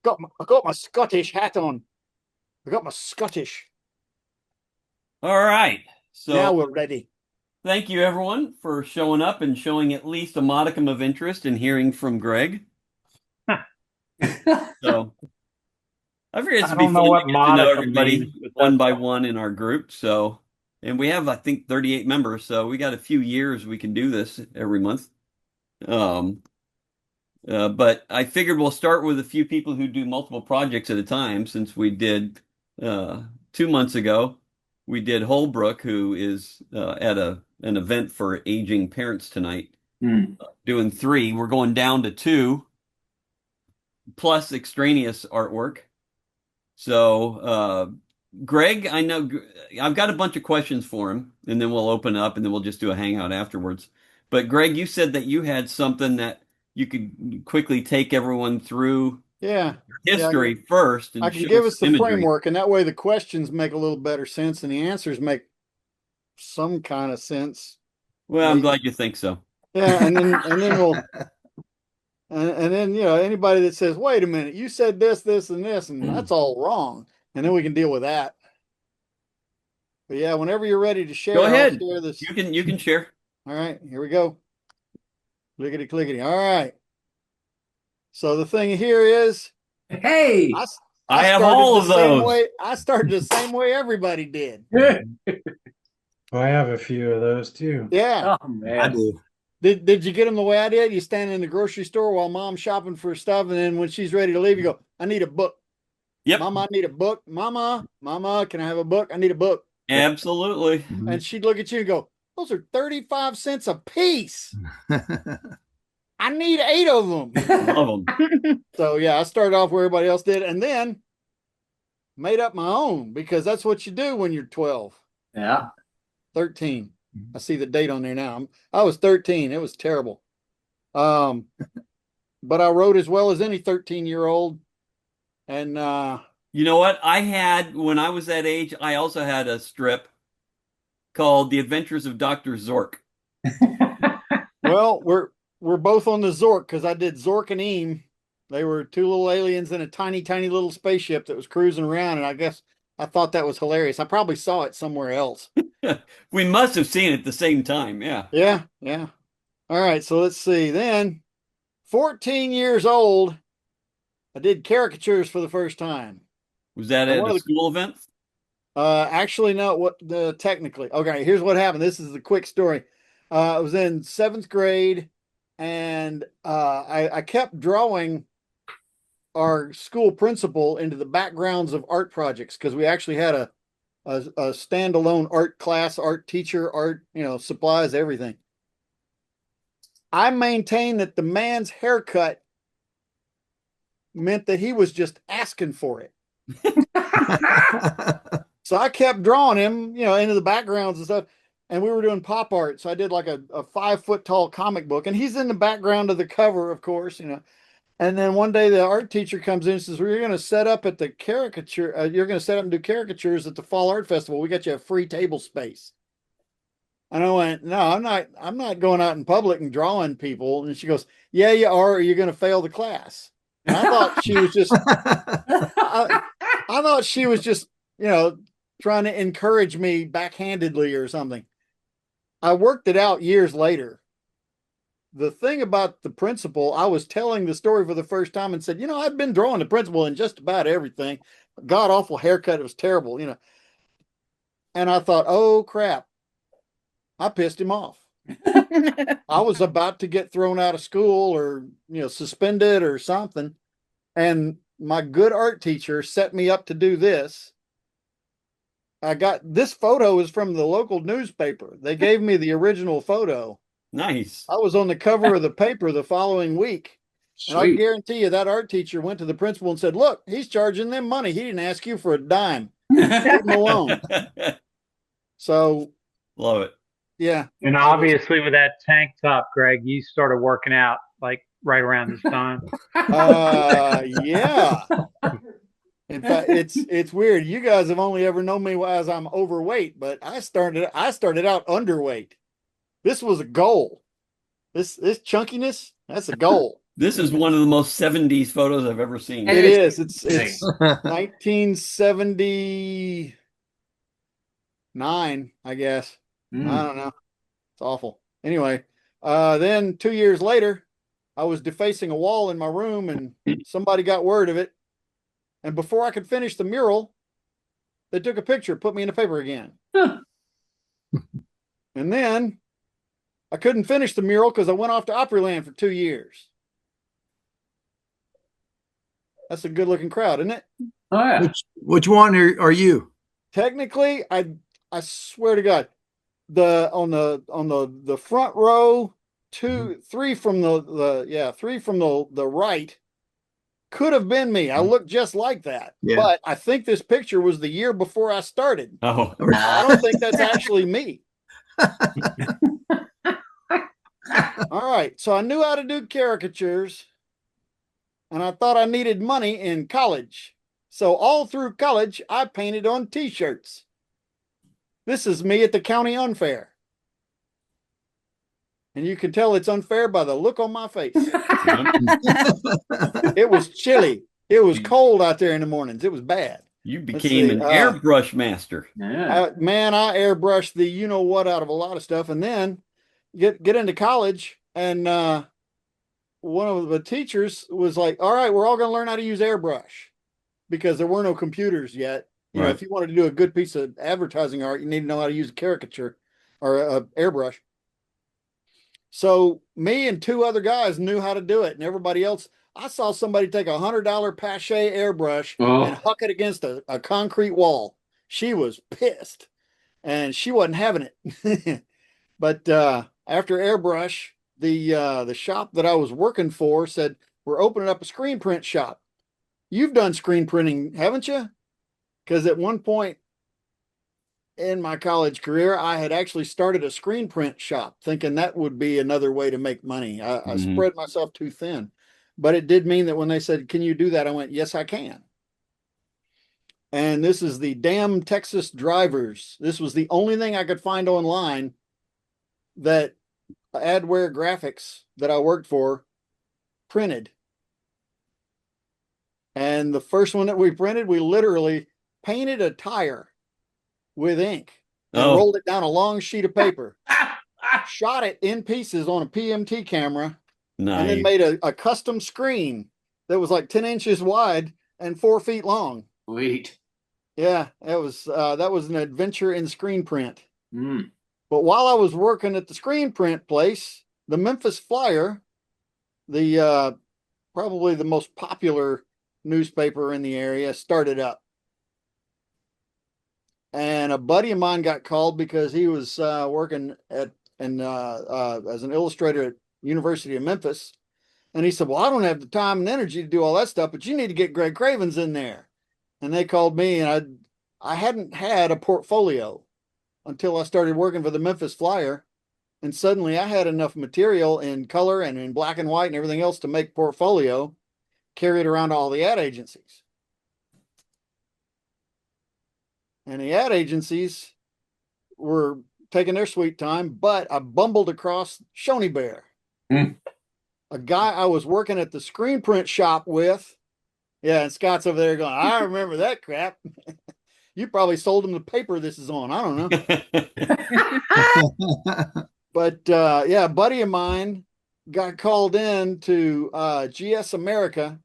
I got my Scottish hat on. I got my Scottish. All right. Now So we're ready. thank you everyone for showing up and showing at least a modicum of interest in hearing from Greg. So I figured I it'd be don't know fun to what get to know modicum means, everybody but one that's by fine. one in our group. So, and we have, I think, 38 members. So we got a few years we can do this every month. Um, but I figured we'll start with a few people who do multiple projects at a time since we did 2 months ago. We did Holbrook, who is at an event for aging parents tonight, Hmm. doing three. We're going down to two plus extraneous artwork. So, Greg, I know I've got a bunch of questions for him, and then we'll open up and then we'll just do a hangout afterwards. But Greg, you said that you had something that you could quickly take everyone through Yeah. Yeah. history first I and can show give some us the imagery. framework, and that way the questions make a little better sense and the answers make some kind of sense. Well, I'm Maybe. glad you think so. Yeah, and then we'll and then anybody that says, wait a minute, you said this, this, and this, and that's all wrong. And then we can deal with that. But yeah, whenever you're ready to Go share, I'll ahead. share this. You can share. All right, here we go. Clickety clickety. All right. So the thing here is Hey, I I I have started all the of same those. way. I started the same way everybody did. I have a few of those too. Yeah. oh I man, do. Did you get them the way I did? You stand in the grocery store while mom's shopping for stuff, and then when she's ready to leave, you go, I need a book. Yep, Mama, I need a book. Mama, can I have a book? I need a book. absolutely. And she'd look at you and go, those are 35 cents a piece. I need 8 of them. Love them. So yeah, I started off where everybody else did, and then made up my own because that's what you do when you're 12, yeah. 13. I see the date on there now. I was 13. It was terrible. Um, but I wrote as well as any 13-year-old. And You know what? I had, when I was that age, I also had a strip called The Adventures of Dr. Zork. well, we're both on the Zork because I did Zork and Eam. They were two little aliens in a tiny, tiny little spaceship that was cruising around, and I guess I thought that was hilarious. I probably saw it somewhere else. We must have seen it at the same time. Yeah. Yeah, yeah. All right, so let's see. Then, 14 years old, I did caricatures for the first time. Was that And at one a of the school event? actually no, what the technically. Okay, here's what happened. This is the quick story. I was in 7th grade, and I kept drawing our school principal into the backgrounds of art projects because we actually had a standalone art class, art teacher, art, supplies, everything. I maintain that the man's haircut meant that he was just asking for it. So I kept drawing him, into the backgrounds and stuff. And we were doing pop art. So I did like a 5 foot tall comic book, and he's in the background of the cover, of course. And then one day the art teacher comes in and says, well, you're going to set up at the caricature. You're going to set up and do caricatures at the Fall Art Festival. We got you a free table space. And I went, no, I'm not going out in public and drawing people. And she goes, yeah, you are, or you're going to fail the class. And I thought she was just, I, I thought she was just, trying to encourage me backhandedly or something. I worked it out years later. The thing about the principal, I was telling the story for the first time and said, I've been drawing the principal in just about everything. God awful haircut. It was terrible. And I thought, oh crap, I pissed him off. I was about to get thrown out of school or, suspended or something. And my good art teacher set me up to do this. I got this photo is from the local newspaper. They gave me the original photo. Nice. I was on the cover of the paper the following week. And I Sweet. guarantee you that art teacher went to the principal and said, look, he's charging them money. He didn't ask you for a dime. Leave him alone. So, Love it. yeah. And obviously, with that tank top, Greg, you started working out like right around this time. Yeah. In fact, it's weird. You guys have only ever known me as I'm overweight, but I started out underweight. This was a goal. This chunkiness, that's a goal. This is one of the most 70s photos I've ever seen. It is. It's 1979, I guess. I don't know. It's awful. Anyway, then 2 years later, I was defacing a wall in my room and somebody got word of it. And before I could finish the mural, they took a picture, put me in the paper again. And then I couldn't finish the mural because I went off to Opryland for 2 years. That's a good looking crowd, isn't it? Oh yeah. Which one are you? Technically, I swear to God, on the front row, three from the right could have been me. I look just like that. Yeah. But I think this picture was the year before I started. Oh, I don't think that's actually me. All right. So I knew how to do caricatures and I thought I needed money in college. So all through college, I painted on t-shirts. This is me at the county unfair. And you can tell it's unfair by the look on my face. It was chilly. It was cold out there in the mornings. It was bad. you became an airbrush master. Yeah. Man, I airbrushed the you know what out of a lot of stuff, and then get into college, and one of the teachers was like, "All right, we're all going to learn how to use airbrush because there were no computers yet. You know, Right. if you wanted to do a good piece of advertising art, you need to know how to use a caricature or a airbrush." So me and two other guys knew how to do it, and everybody else. I saw somebody take $100 Pache airbrush and huck it against a concrete wall. She was pissed, and she wasn't having it. But after airbrush, the shop that I was working for said, "We're opening up a screen print shop. You've done screen printing, haven't you?" Because at one point in my college career, I had actually started a screen print shop, thinking that would be another way to make money. I spread myself too thin. But it did mean that when they said, "Can you do that?" I went, "Yes, I can." And this is the damn Texas drivers. This was the only thing I could find online that Adware Graphics that I worked for printed. And the first one that we printed, we literally painted a tire with ink and rolled it down a long sheet of paper, shot it in pieces on a PMT camera, and then made a custom screen that was like 10 inches wide and 4 feet long. Sweet. Yeah, it was that was an adventure in screen print. But while I was working at the screen print place, the Memphis Flyer, the probably the most popular newspaper in the area, started up. And a buddy of mine got called because he was working as an illustrator at University of Memphis. And he said, "Well, I don't have the time and energy to do all that stuff, but you need to get Greg Cravens in there." And they called me, and I hadn't had a portfolio until I started working for the Memphis Flyer. And suddenly I had enough material in color and in black and white and everything else to make portfolio, carry it around to all the ad agencies. And the ad agencies were taking their sweet time, but I bumbled across Shoney Bear, a guy I was working at the screen print shop with. Yeah, and Scott's over there going, "I remember that crap." You probably sold him the paper this is on. I don't know. But yeah, a buddy of mine got called in to GS America.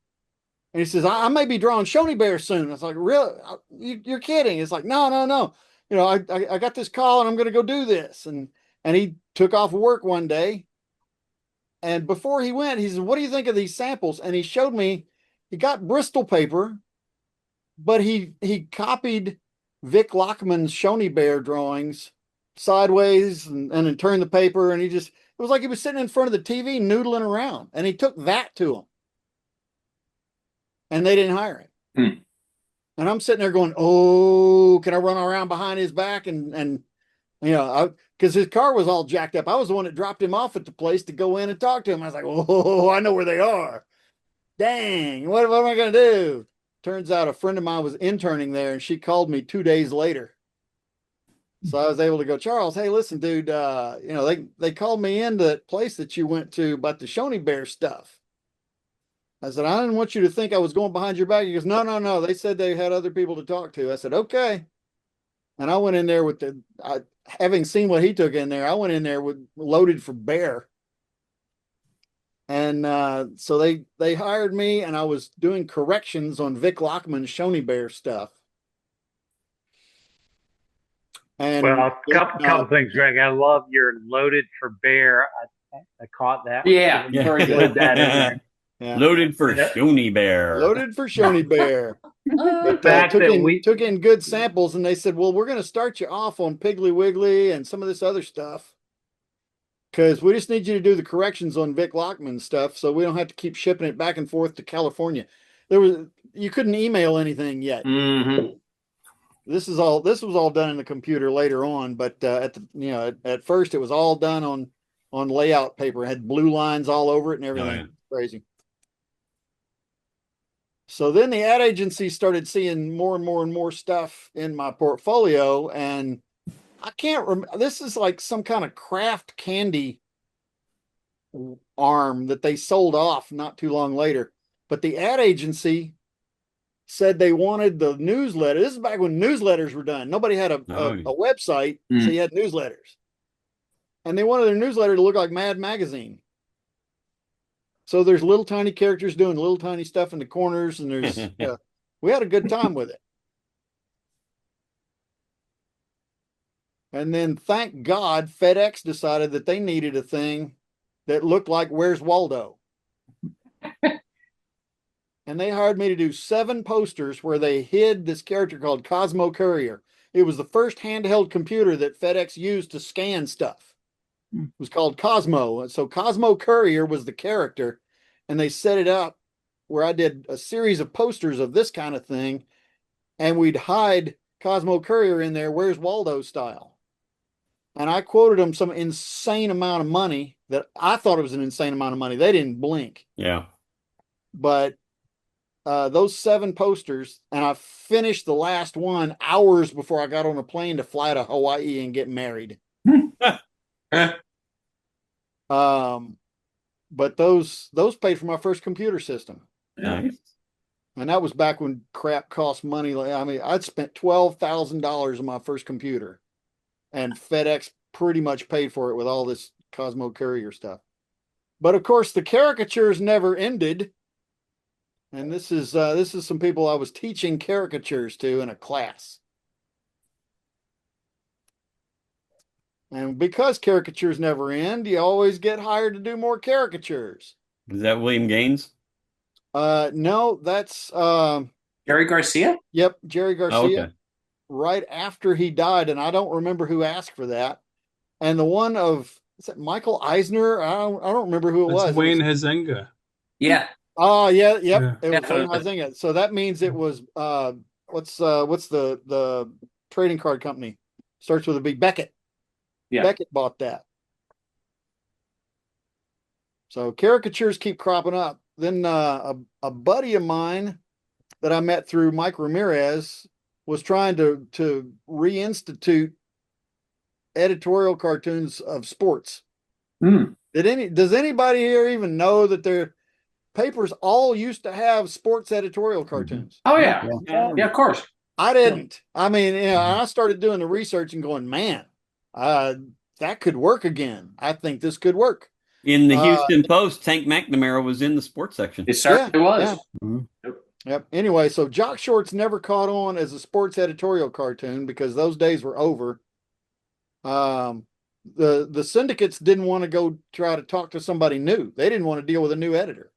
And he says, I may be drawing Shoney Bear soon." I was like, "Really? You're kidding." It's like, no. You know, I got this call and I'm going to go do this. And he took off work one day. And before he went, he said, "What do you think of these samples?" And he showed me, he got Bristol paper, but he copied Vic Lockman's Shoney Bear drawings sideways and then turned the paper. And it was like he was sitting in front of the TV noodling around. And he took that to him. And they didn't hire him. And I'm sitting there going, "Oh, can I run around behind his back?" And you know, because his car was all jacked up. I was the one that dropped him off at the place to go in and talk to him. I was like, "Oh, I know where they are. Dang, what am I going to do?" Turns out a friend of mine was interning there, and she called me 2 days later. So I was able to go, "Charles, hey, listen, dude, you know, they called me into that place that you went to about the Shoney Bear stuff." I said, I didn't want you to think I was going behind your back. He goes, no, no, no. They said they had other people to talk to. I said, okay. And I went in there with having seen what he took in there, I went in there with loaded for bear. And so they hired me, and I was doing corrections on Vic Lockman's Shoney Bear stuff. And Well, a couple things, Greg. I love your loaded for bear. I caught that. Yeah, Yeah. very Slid good. that in there. yeah, Loaded for Yeah. Shoney Bear. loaded for Shoney Bear. But fact that took in good samples, and they said, well, we're going to start you off on Piggly Wiggly and some of this other stuff, because we just need you to do the corrections on Vic Lockman stuff, so we don't have to keep shipping it back and forth to California. You couldn't email anything yet. Mm-hmm. This was all done in the computer later on, but at first it was all done on layout paper. It had blue lines all over it and everything. Oh, yeah. Crazy. So then the ad agency started seeing more and more and more stuff in my portfolio, and I can't remember. This is like some kind of craft candy arm that they sold off not too long later. But the ad agency said they wanted the newsletter. This is back when newsletters were done. Nobody had a website, so you had newsletters. And they wanted their newsletter to look like Mad Magazine. So there's little tiny characters doing little tiny stuff in the corners, and there's we had a good time with it. And then, thank God, FedEx decided that they needed a thing that looked like Where's Waldo. And they hired me to do 7 posters where they hid this character called Cosmo Courier. It was the first handheld computer that FedEx used to scan stuff. It was called Cosmo. And so Cosmo Courier was the character, and they set it up where I did a series of posters of this kind of thing, and we'd hide Cosmo Courier in there, Where's Waldo style. And I quoted them some insane amount of money that I thought it was an insane amount of money. They didn't blink. Yeah. But those 7 posters, and I finished the last one hours before I got on a plane to fly to Hawaii and get married. But those paid for my first computer system. Nice. And that was back when crap cost money. I mean, I'd spent $12,000 on my first computer, and FedEx pretty much paid for it with all this Cosmo Courier stuff. But of course, the caricatures never ended. And this is some people I was teaching caricatures to in a class. And because caricatures never end, you always get hired to do more caricatures. Is that William Gaines? No, that's Jerry Garcia? Yep, Jerry Garcia. Oh, okay. Right after he died, and I don't remember who asked for that. And the one of, is it Michael Eisner? I don't remember who it was. Wayne Huizenga. Yeah. Oh yeah, yep. Yeah. It was Wayne Huizenga. So that means it was what's the trading card company? Starts with a B. Beckett. Yeah. Beckett bought that. So caricatures keep cropping up. Then a buddy of mine that I met through Mike Ramirez was trying to reinstitute editorial cartoons of sports. Does anybody here even know that their papers all used to have sports editorial cartoons? Oh yeah. Yeah, of course. I didn't. I mean, I started doing the research and going, man, that could work again. I think this could work. In the Houston Post, Tank McNamara was in the sports section. It certainly was. Yeah. Mm-hmm. Yep. Anyway, so Jock Shorts never caught on as a sports editorial cartoon because those days were over. The syndicates didn't want to go try to talk to somebody new. They didn't want to deal with a new editor.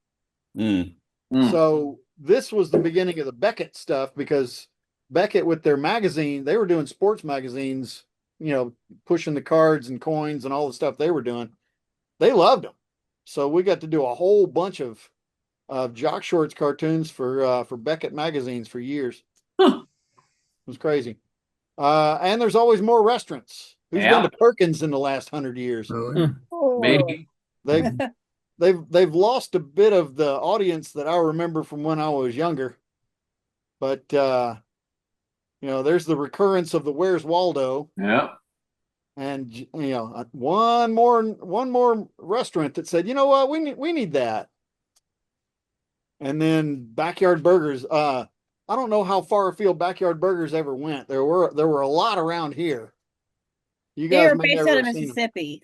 So this was the beginning of the Beckett stuff, because Beckett, with their magazine, they were doing sports magazines, pushing the cards and coins and all the stuff they were doing. They loved them. So we got to do a whole bunch of Jock Shorts cartoons for Beckett magazines for years. It was crazy. And there's always more restaurants. Who's been to Perkins in the last 100 years? Maybe. They've lost a bit of the audience that I remember from when I was younger. But there's the recurrence of the Where's Waldo. Yeah. And one more restaurant that said, you know what, we need that. And then Backyard Burgers. I don't know how far afield Backyard Burgers ever went. There were a lot around here. You They guys are may based never out have of seen them. Mississippi.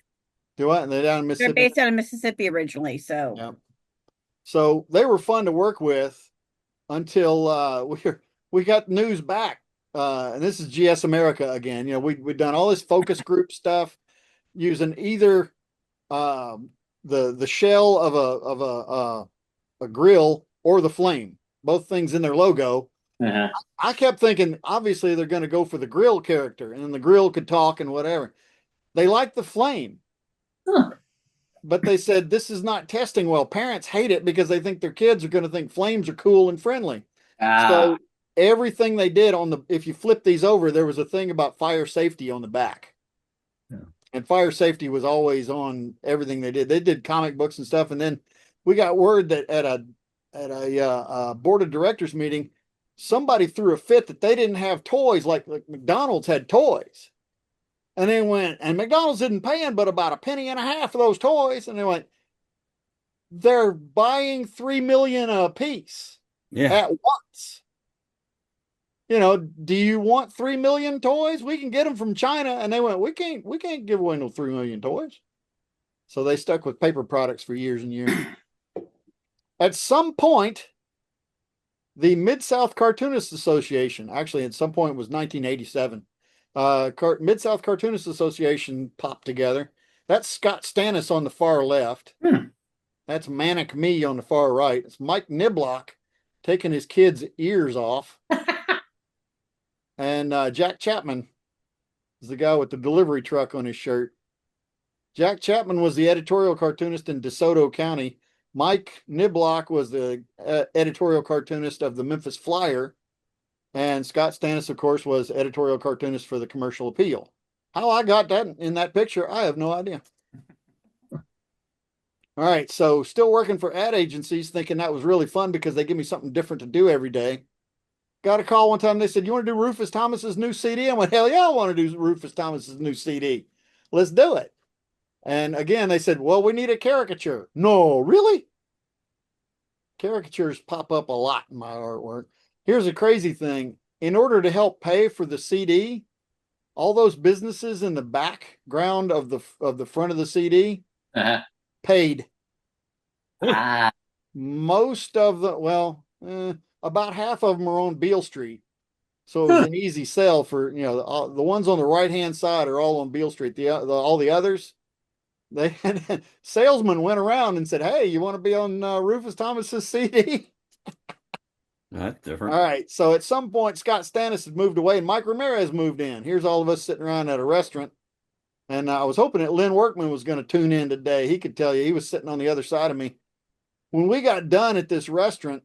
Do what? And they're down in They're Mississippi. based out of Mississippi originally. So Yeah. So they were fun to work with until we got news back. And this is GS America again. You know, we've done all this focus group stuff using either the shell of a grill or the flame, both things in their logo. Uh-huh. I kept thinking, obviously, they're going to go for the grill character, and then the grill could talk and whatever. They like the flame. Huh. But they said this is not testing well. Parents hate it because they think their kids are going to think flames are cool and friendly. So everything they did if you flip these over, there was a thing about fire safety on the back. Yeah. And fire safety was always on everything they did. They did comic books and stuff. And then we got word that at a board of directors meeting, somebody threw a fit that they didn't have toys like McDonald's had toys. And they went, and McDonald's didn't pay him but about $0.015 for those toys. And they went, they're buying 3 million a piece at once. You know, do you want 3 million toys? We can get them from China. And they went, we can't give away no 3 million toys. So they stuck with paper products for years and years. At some point, the Mid-South Cartoonist Association, actually at some point it was 1987, Mid-South Cartoonist Association popped together. That's Scott Stannis on the far left. That's Manic Me on the far right. It's Mike Niblock taking his kids' ears off. And Jack Chapman is the guy with the delivery truck on his shirt. Jack Chapman was the editorial cartoonist in DeSoto County. Mike Niblock was the editorial cartoonist of the Memphis Flyer. And Scott Stannis, of course, was editorial cartoonist for the Commercial Appeal. How I got that in that picture, I have no idea. All right, so still working for ad agencies, thinking that was really fun because they give me something different to do every day. Got a call one time. They said, you want to do Rufus Thomas's new CD? I went, hell yeah, I want to do Rufus Thomas's new CD. Let's do it. And again, they said, well, we need a caricature. No, really? Caricatures pop up a lot in my artwork. Here's a crazy thing. In order to help pay for the CD, all those businesses in the background of the front of the CD paid. Most of the, about half of them are on Beale Street. So it was an easy sell for, you know, the ones on the right-hand side are all on Beale Street. All the others, salesman went around and said, hey, you want to be on Rufus Thomas's CD? That's different. All right. So at some point, Scott Stannis had moved away and Mike Ramirez moved in. Here's all of us sitting around at a restaurant. And I was hoping that Lynn Workman was going to tune in today. He could tell you. He was sitting on the other side of me. When we got done at this restaurant,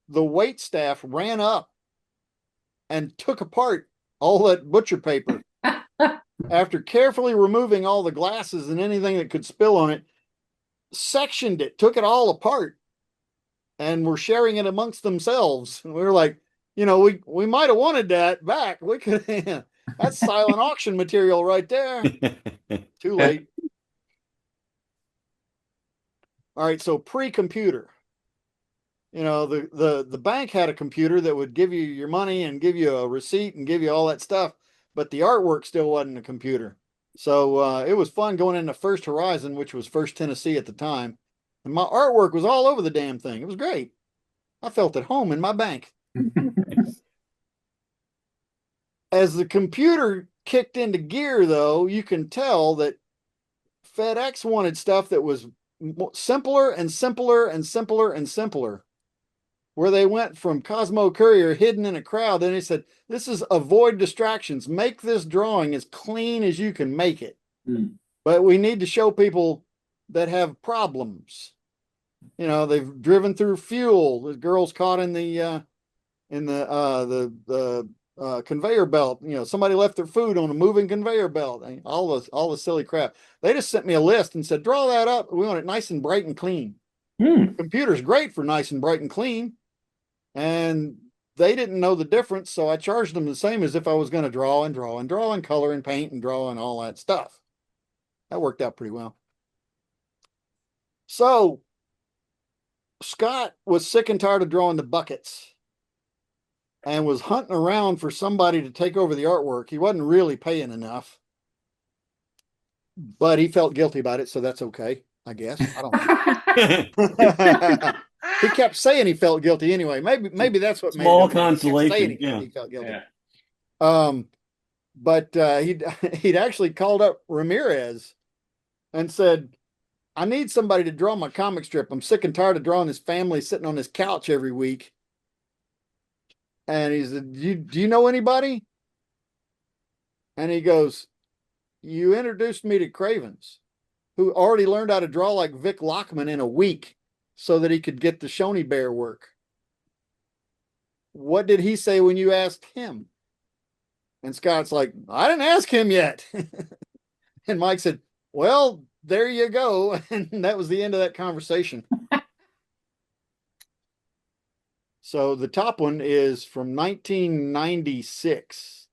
the wait staff ran up and took apart all that butcher paper. After carefully removing all the glasses and anything that could spill on it, sectioned it, took it all apart, and were sharing it amongst themselves. And we were like, you know, we might have wanted that back. We could. That's silent auction material right there. Too late. All right, so pre-computer. You know, the bank had a computer that would give you your money and give you a receipt and give you all that stuff, but the artwork still wasn't a computer. So it was fun going into First Horizon, which was First Tennessee at the time. And my artwork was all over the damn thing. It was great. I felt at home in my bank. As the computer kicked into gear, though, you can tell that FedEx wanted stuff that was simpler and simpler and simpler and simpler. Where they went from Cosmo Courier hidden in a crowd, then they said, this is avoid distractions. Make this drawing as clean as you can make it. But we need to show people that have problems. You know, they've driven through fuel. The girl's caught in the conveyor belt. You know, somebody left their food on a moving conveyor belt. All the silly crap. They just sent me a list and said, draw that up. We want it nice and bright and clean. Computer's great for nice and bright and clean. And they didn't know the difference, so I charged them the same as if I was going to draw and color and paint and draw and all that stuff. That worked out pretty well. So Scott was sick and tired of drawing the buckets and was hunting around for somebody to take over the artwork. He wasn't really paying enough, but he felt guilty about it, so that's okay, I guess. I don't know. He kept saying he felt guilty anyway. Maybe that's what Small made it. He kept saying consolation. Yeah. he felt guilty. Yeah. But he'd actually called up Ramirez and said, I need somebody to draw my comic strip. I'm sick and tired of drawing his family sitting on his couch every week. And he said, do you know anybody? And he goes, you introduced me to Cravens, who already learned how to draw like Vic Lockman in a week so that he could get the Shoney Bear work. What did he say when you asked him? And Scott's like, I didn't ask him yet. And Mike said, well, there you go. And that was the end of that conversation. So the top one is from 1996.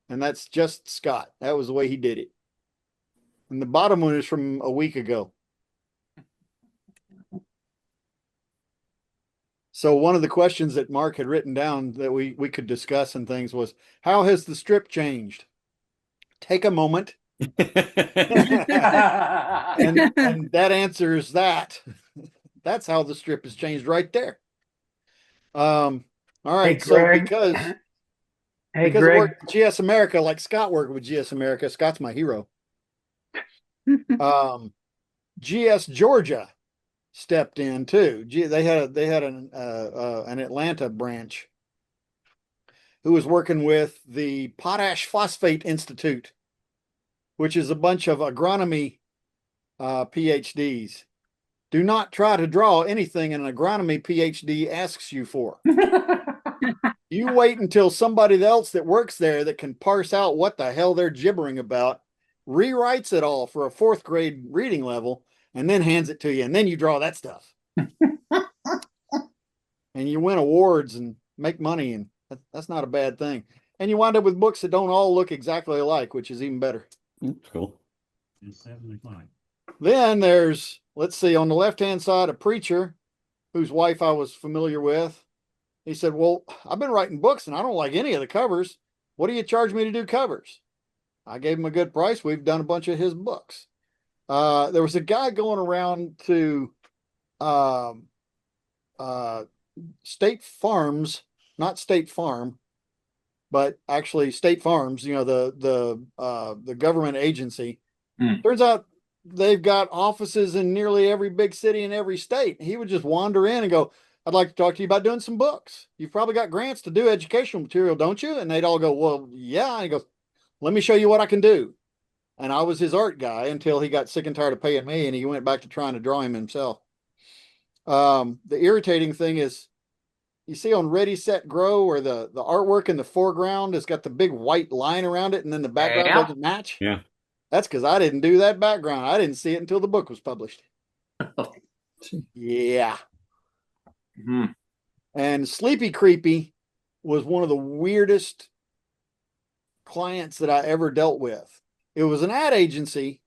And that's just Scott. That was the way he did it. And the bottom one is from a week ago. So one of the questions that Mark had written down that we could discuss and things was, how has the strip changed? Take a moment. and that answers that. That's how the strip has changed right there. All right. Hey, So Greg. because Hey, I Greg. worked with GS America, like Scott worked with GS America, Scott's my hero. GS Georgia stepped in too. They had an Atlanta branch who was working with the Potash Phosphate Institute, which is a bunch of agronomy PhDs. Do not try to draw anything an agronomy PhD asks you for. You wait until somebody else that works there that can parse out what the hell they're gibbering about, rewrites it all for a 4th grade reading level, and then hands it to you. And then you draw that stuff. And you win awards and make money. And that's not a bad thing. And you wind up with books that don't all look exactly alike, which is even better. That's cool. Then there's, let's see, on the left-hand side, a preacher whose wife I was familiar with. He said, well, I've been writing books and I don't like any of the covers. What do you charge me to do covers? I gave him a good price. We've done a bunch of his books. There was a guy going around to State Farms, not State Farm, but actually State Farms, you know, the government agency. Turns out they've got offices in nearly every big city in every state. He would just wander in and go, I'd like to talk to you about doing some books. You've probably got grants to do educational material, don't you? And they'd all go, well, yeah. And he goes, let me show you what I can do. And I was his art guy until he got sick and tired of paying me and he went back to trying to draw him himself. The irritating thing is, you see on Ready, Set, Grow, where the artwork in the foreground has got the big white line around it and then the background doesn't match? Yeah. That's because I didn't do that background. I didn't see it until the book was published. Yeah. Mhm. And Sleepy Creepy was one of the weirdest clients that I ever dealt with. It was an ad agency,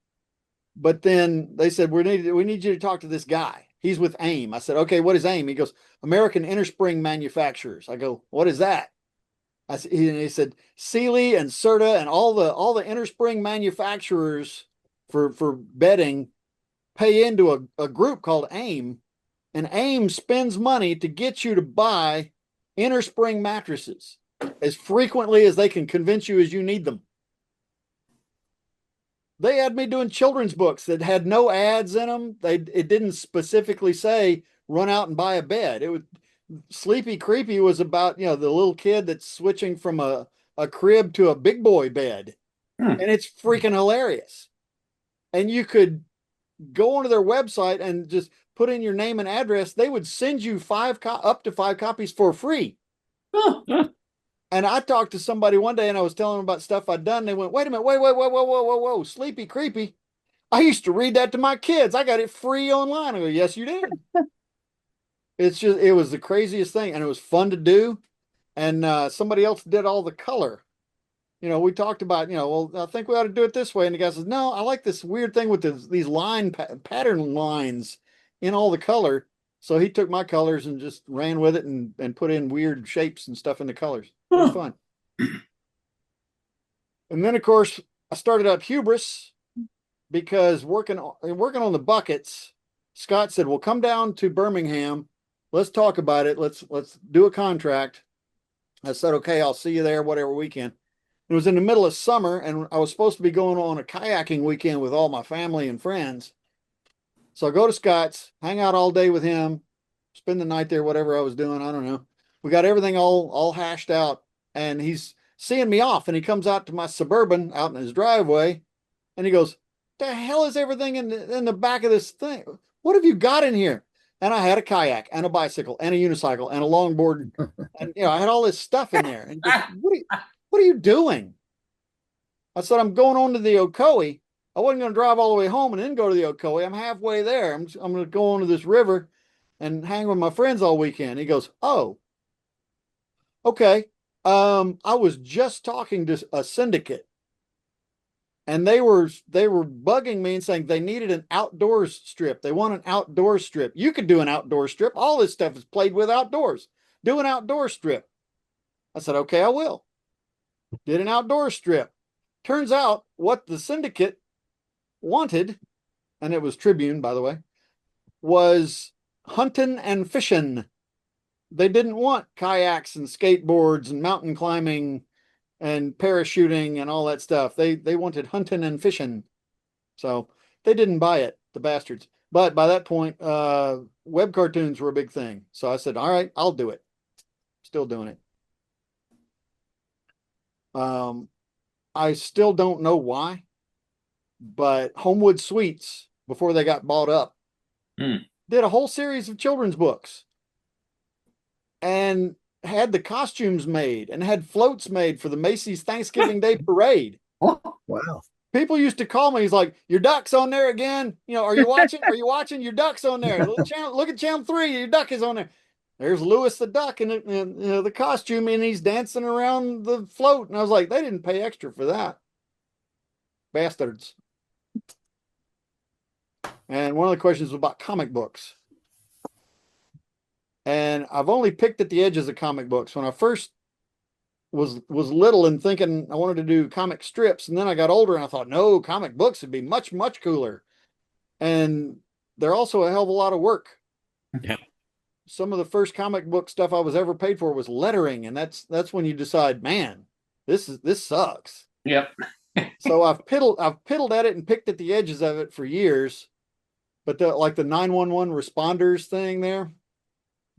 but then they said, we need you to talk to this guy. He's with AIM. I said, okay, what is AIM? He goes, American Innerspring Manufacturers. I go, what is that? He said, Sealy and Serta and all the innerspring manufacturers for bedding pay into a group called AIM, and AIM spends money to get you to buy innerspring mattresses as frequently as they can convince you as you need them. They had me doing children's books that had no ads in them. It didn't specifically say run out and buy a bed. It was Sleepy Creepy was about, you know, the little kid that's switching from a crib to a big boy bed. And it's freaking hilarious. And you could go onto their website and just put in your name and address. They would send you up to 5 copies for free. And I talked to somebody one day and I was telling them about stuff I'd done. And they went, wait a minute, whoa, Sleepy Creepy. I used to read that to my kids. I got it free online. I go, yes, you did. It was the craziest thing. And it was fun to do. And somebody else did all the color. You know, we talked about, you know, well, I think we ought to do it this way. And the guy says, no, I like this weird thing with these pattern lines in all the color. So he took my colors and just ran with it and put in weird shapes and stuff in the colors. It was fun. And then, of course, I started up Hubris because working on the buckets, Scott said, well, come down to Birmingham. Let's talk about it. Let's do a contract. I said, okay, I'll see you there, whatever weekend. It was in the middle of summer, and I was supposed to be going on a kayaking weekend with all my family and friends. So I go to Scott's, hang out all day with him, spend the night there, whatever I was doing. I don't know. We got everything all hashed out, and he's seeing me off, and he comes out to my Suburban out in his driveway, and he goes, the hell is everything in the back of this thing? What have you got in here? And I had a kayak and a bicycle and a unicycle and a longboard. And, I had all this stuff in there. And just, what are you doing? I said, I'm going on to the Ocoee. I wasn't going to drive all the way home and then go to the Ocoee. I'm halfway there. I'm going to go onto this river and hang with my friends all weekend. He goes, oh, okay. I was just talking to a syndicate, and they were bugging me and saying they needed an outdoors strip. They want an outdoor strip. You could do an outdoor strip. All this stuff is played with outdoors. Do an outdoor strip. I said, okay, I will. Did an outdoor strip. Turns out what the syndicate wanted, and it was Tribune, by the way, was hunting and fishing. They didn't want kayaks and skateboards and mountain climbing and parachuting and all that stuff. They wanted hunting and fishing. So they didn't buy it, the bastards. But by that point, web cartoons were a big thing. So I said, all right, I'll do it. Still doing it. I still don't know why, but Homewood Suites, before they got bought up, did a whole series of children's books and had the costumes made and had floats made for the Macy's Thanksgiving Day Parade. Wow. People used to call me. He's like, your duck's on there again. Are you watching? Are you watching? Your duck's on there. Look at channel 3. Your duck is on there. There's Lewis the duck in the costume, and he's dancing around the float. And I was like, they didn't pay extra for that. Bastards. And one of the questions was about comic books. And I've only picked at the edges of comic books. When I first was little and thinking I wanted to do comic strips, and then I got older and I thought, no, comic books would be much, much cooler. And they're also a hell of a lot of work. Yeah. Some of the first comic book stuff I was ever paid for was lettering, and that's when you decide, man, this sucks. Yep. So I've piddled at it and picked at the edges of it for years. But the 911 responders thing there,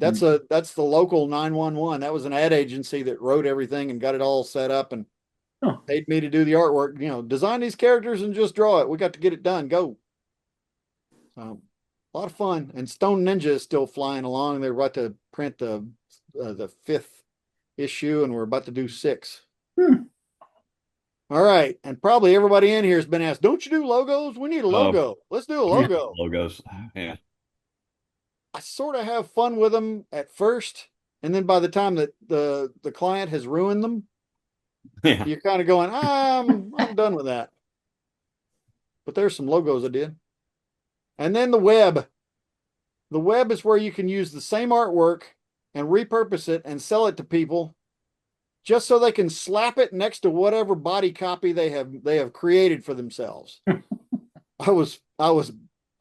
that's the local 911. That was an ad agency that wrote everything and got it all set up and paid me to do the artwork. Design these characters and just draw it. We got to get it done. Go. So a lot of fun. And Stone Ninja is still flying along. They're about to print the 5th issue, and we're about to do 6. All right. And probably everybody in here has been asked, don't you do logos? We need a logo. Let's do a logo. Logos. Yeah. I sort of have fun with them at first. And then by the time that the client has ruined them, you're kind of going, I'm done with that. But there's some logos I did. And then the web. The web is where you can use the same artwork and repurpose it and sell it to people just so they can slap it next to whatever body copy they have created for themselves. I was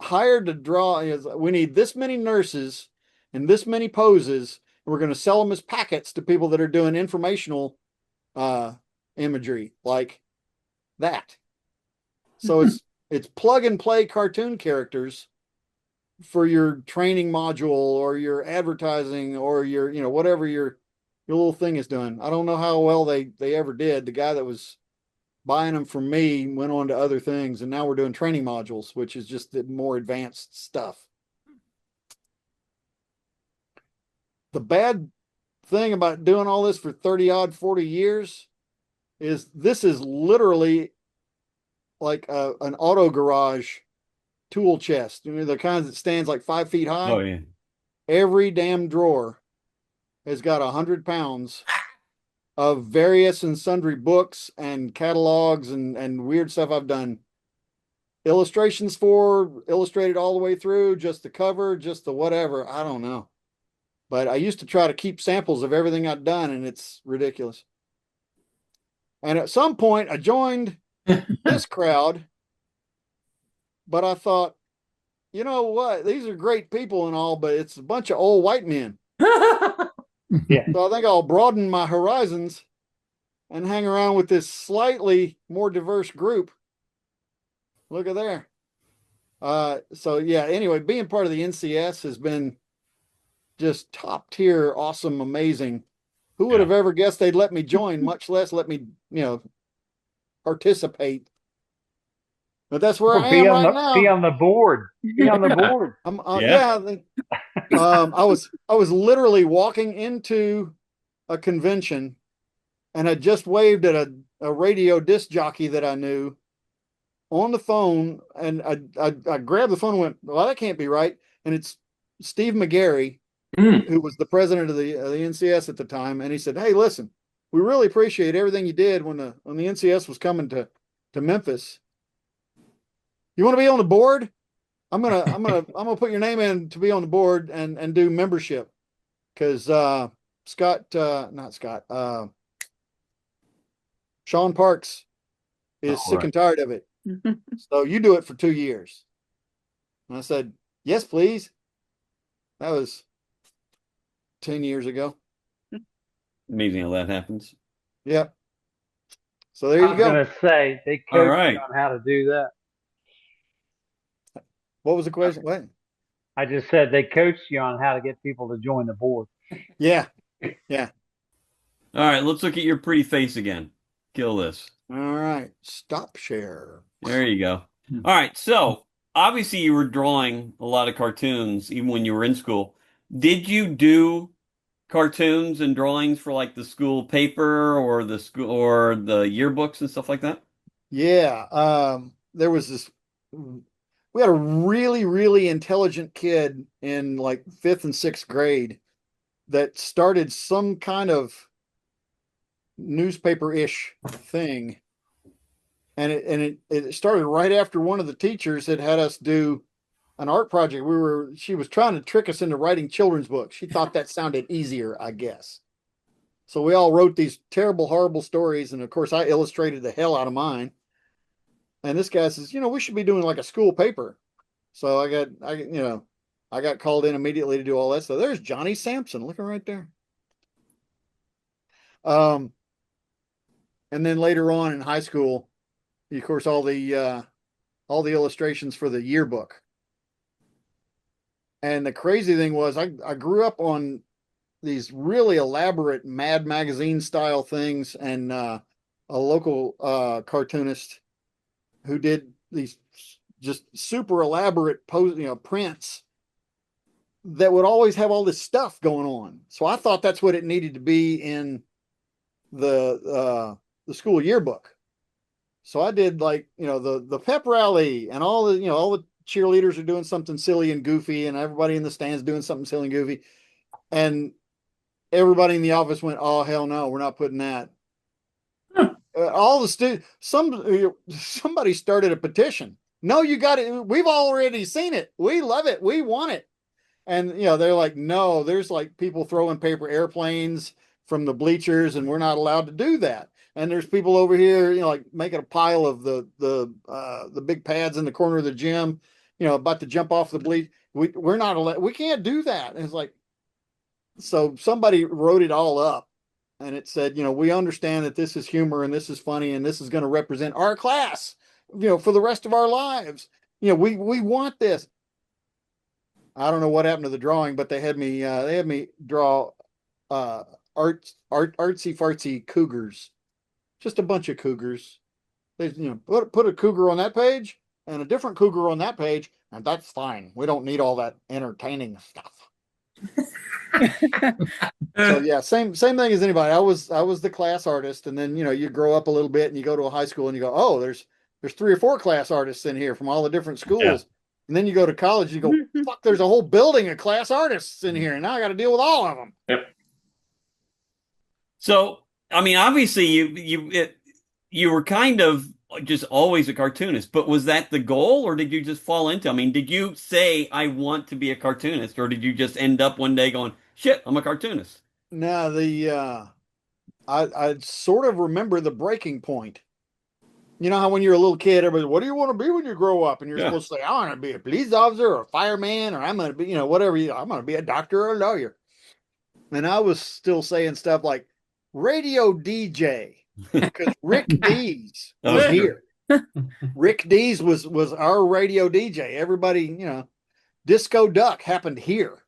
hired to draw. We need this many nurses and this many poses. And we're going to sell them as packets to people that are doing informational imagery like that. So it's plug and play cartoon characters for your training module or your advertising or your whatever your little thing is doing. I don't know how well they ever did. The guy that was buying them from me went on to other things, and now we're doing training modules, which is just the more advanced stuff. The bad thing about doing all this for 40 years is this is literally like an auto garage tool chest. The kinds that stands like 5 feet high. Oh yeah. Every damn drawer has got 100 pounds of various and sundry books and catalogs and weird stuff I've done. illustrations for, illustrated all the way through, just the cover, just the whatever. I don't know. But I used to try to keep samples of everything I'd done, and it's ridiculous. And at some point, I joined this crowd, but I thought, you know what? These are great people and all, but it's a bunch of old white men. Yeah. So I think I'll broaden my horizons and hang around with this slightly more diverse group. Look at there. So yeah, anyway, being part of the NCS has been just top tier, awesome, amazing. Who would have ever guessed they'd let me join, much less let me, participate? But that's where I am right now. Be on the board. Be on the board. I'm, Yeah. I was literally walking into a convention, and I just waved at a radio disc jockey that I knew on the phone, and I grabbed the phone and went, well, that can't be right. And it's Steve McGarry, who was the president of the NCS at the time, and he said, "Hey, listen, we really appreciate everything you did when the NCS was coming to Memphis. You want to be on the board? I'm gonna put your name in to be on the board and do membership, because Sean Parks is sick and tired of it. So you do it for 2 years." And I said, "Yes, please." That was 10 years ago. Amazing how that happens. Yep. So there I you was go. going to say, they All coach right. you on how to do that. What was the question? What? I just said they coached you on how to get people to join the board. Yeah. All right, let's look at your pretty face again. Kill this. All right. Stop share. There you go. All right, so obviously you were drawing a lot of cartoons even when you were in school. Did you do cartoons and drawings for like the school paper or the school or the yearbooks and stuff like that? Yeah. There was this, we had a really, really intelligent kid in like 5th and 6th grade that started some kind of newspaper-ish thing. And it started right after one of the teachers had us do an art project. She was trying to trick us into writing children's books. She thought that sounded easier, I guess. So we all wrote these terrible, horrible stories. And of course, I illustrated the hell out of mine. And this guy says, we should be doing like a school paper. So I got called in immediately to do all that. So there's Johnny Sampson looking right there. And then later on in high school, of course, all the illustrations for the yearbook. And the crazy thing was, I grew up on these really elaborate Mad Magazine style things, and a local cartoonist who did these just super elaborate prints that would always have all this stuff going on. So I thought that's what it needed to be in the school yearbook. So I did the pep rally, and all the cheerleaders are doing something silly and goofy, and everybody in the stands doing something silly and goofy. And everybody in the office went, "Oh, hell no, we're not putting that." All the students, somebody started a petition. "No, you got it. We've already seen it. We love it. We want it." And they're like, "No, there's like people throwing paper airplanes from the bleachers, and we're not allowed to do that. And there's people over here, like making a pile of the big pads in the corner of the gym, about to jump off the bleach. We're not allowed. We can't do that." And it's like, so somebody wrote it all up, and it said, "We understand that this is humor and this is funny and this is going to represent our class, for the rest of our lives. We want this." I don't know what happened to the drawing, but they had me draw artsy fartsy cougars, just a bunch of cougars. They put a cougar on that page and a different cougar on that page, and that's fine. We don't need all that entertaining stuff. So yeah, same thing as anybody. I was the class artist, and then you grow up a little bit and you go to a high school and you go, "Oh, there's 3 or 4 class artists in here from all the different schools." Yeah. And then you go to college and you go, "Fuck, there's a whole building of class artists in here, and now I got to deal with all of them." Yep. So, I mean, obviously you were kind of just always a cartoonist. But was that the goal, or did you just fall into? I mean, did you say I want to be a cartoonist, or did you just end up one day going, "Shit, I'm a cartoonist"? No, I sort of remember the breaking point. You know how when you're a little kid, everybody, what do you want to be when you grow up? And you're Yeah. supposed to say, I want to be a police officer or a fireman, or I'm going to be, whatever I'm going to be a doctor or a lawyer. And I was still saying stuff like radio DJ because Rick Dees Oh, was sure. here. Rick Dees was our radio DJ. Everybody, Disco Duck happened here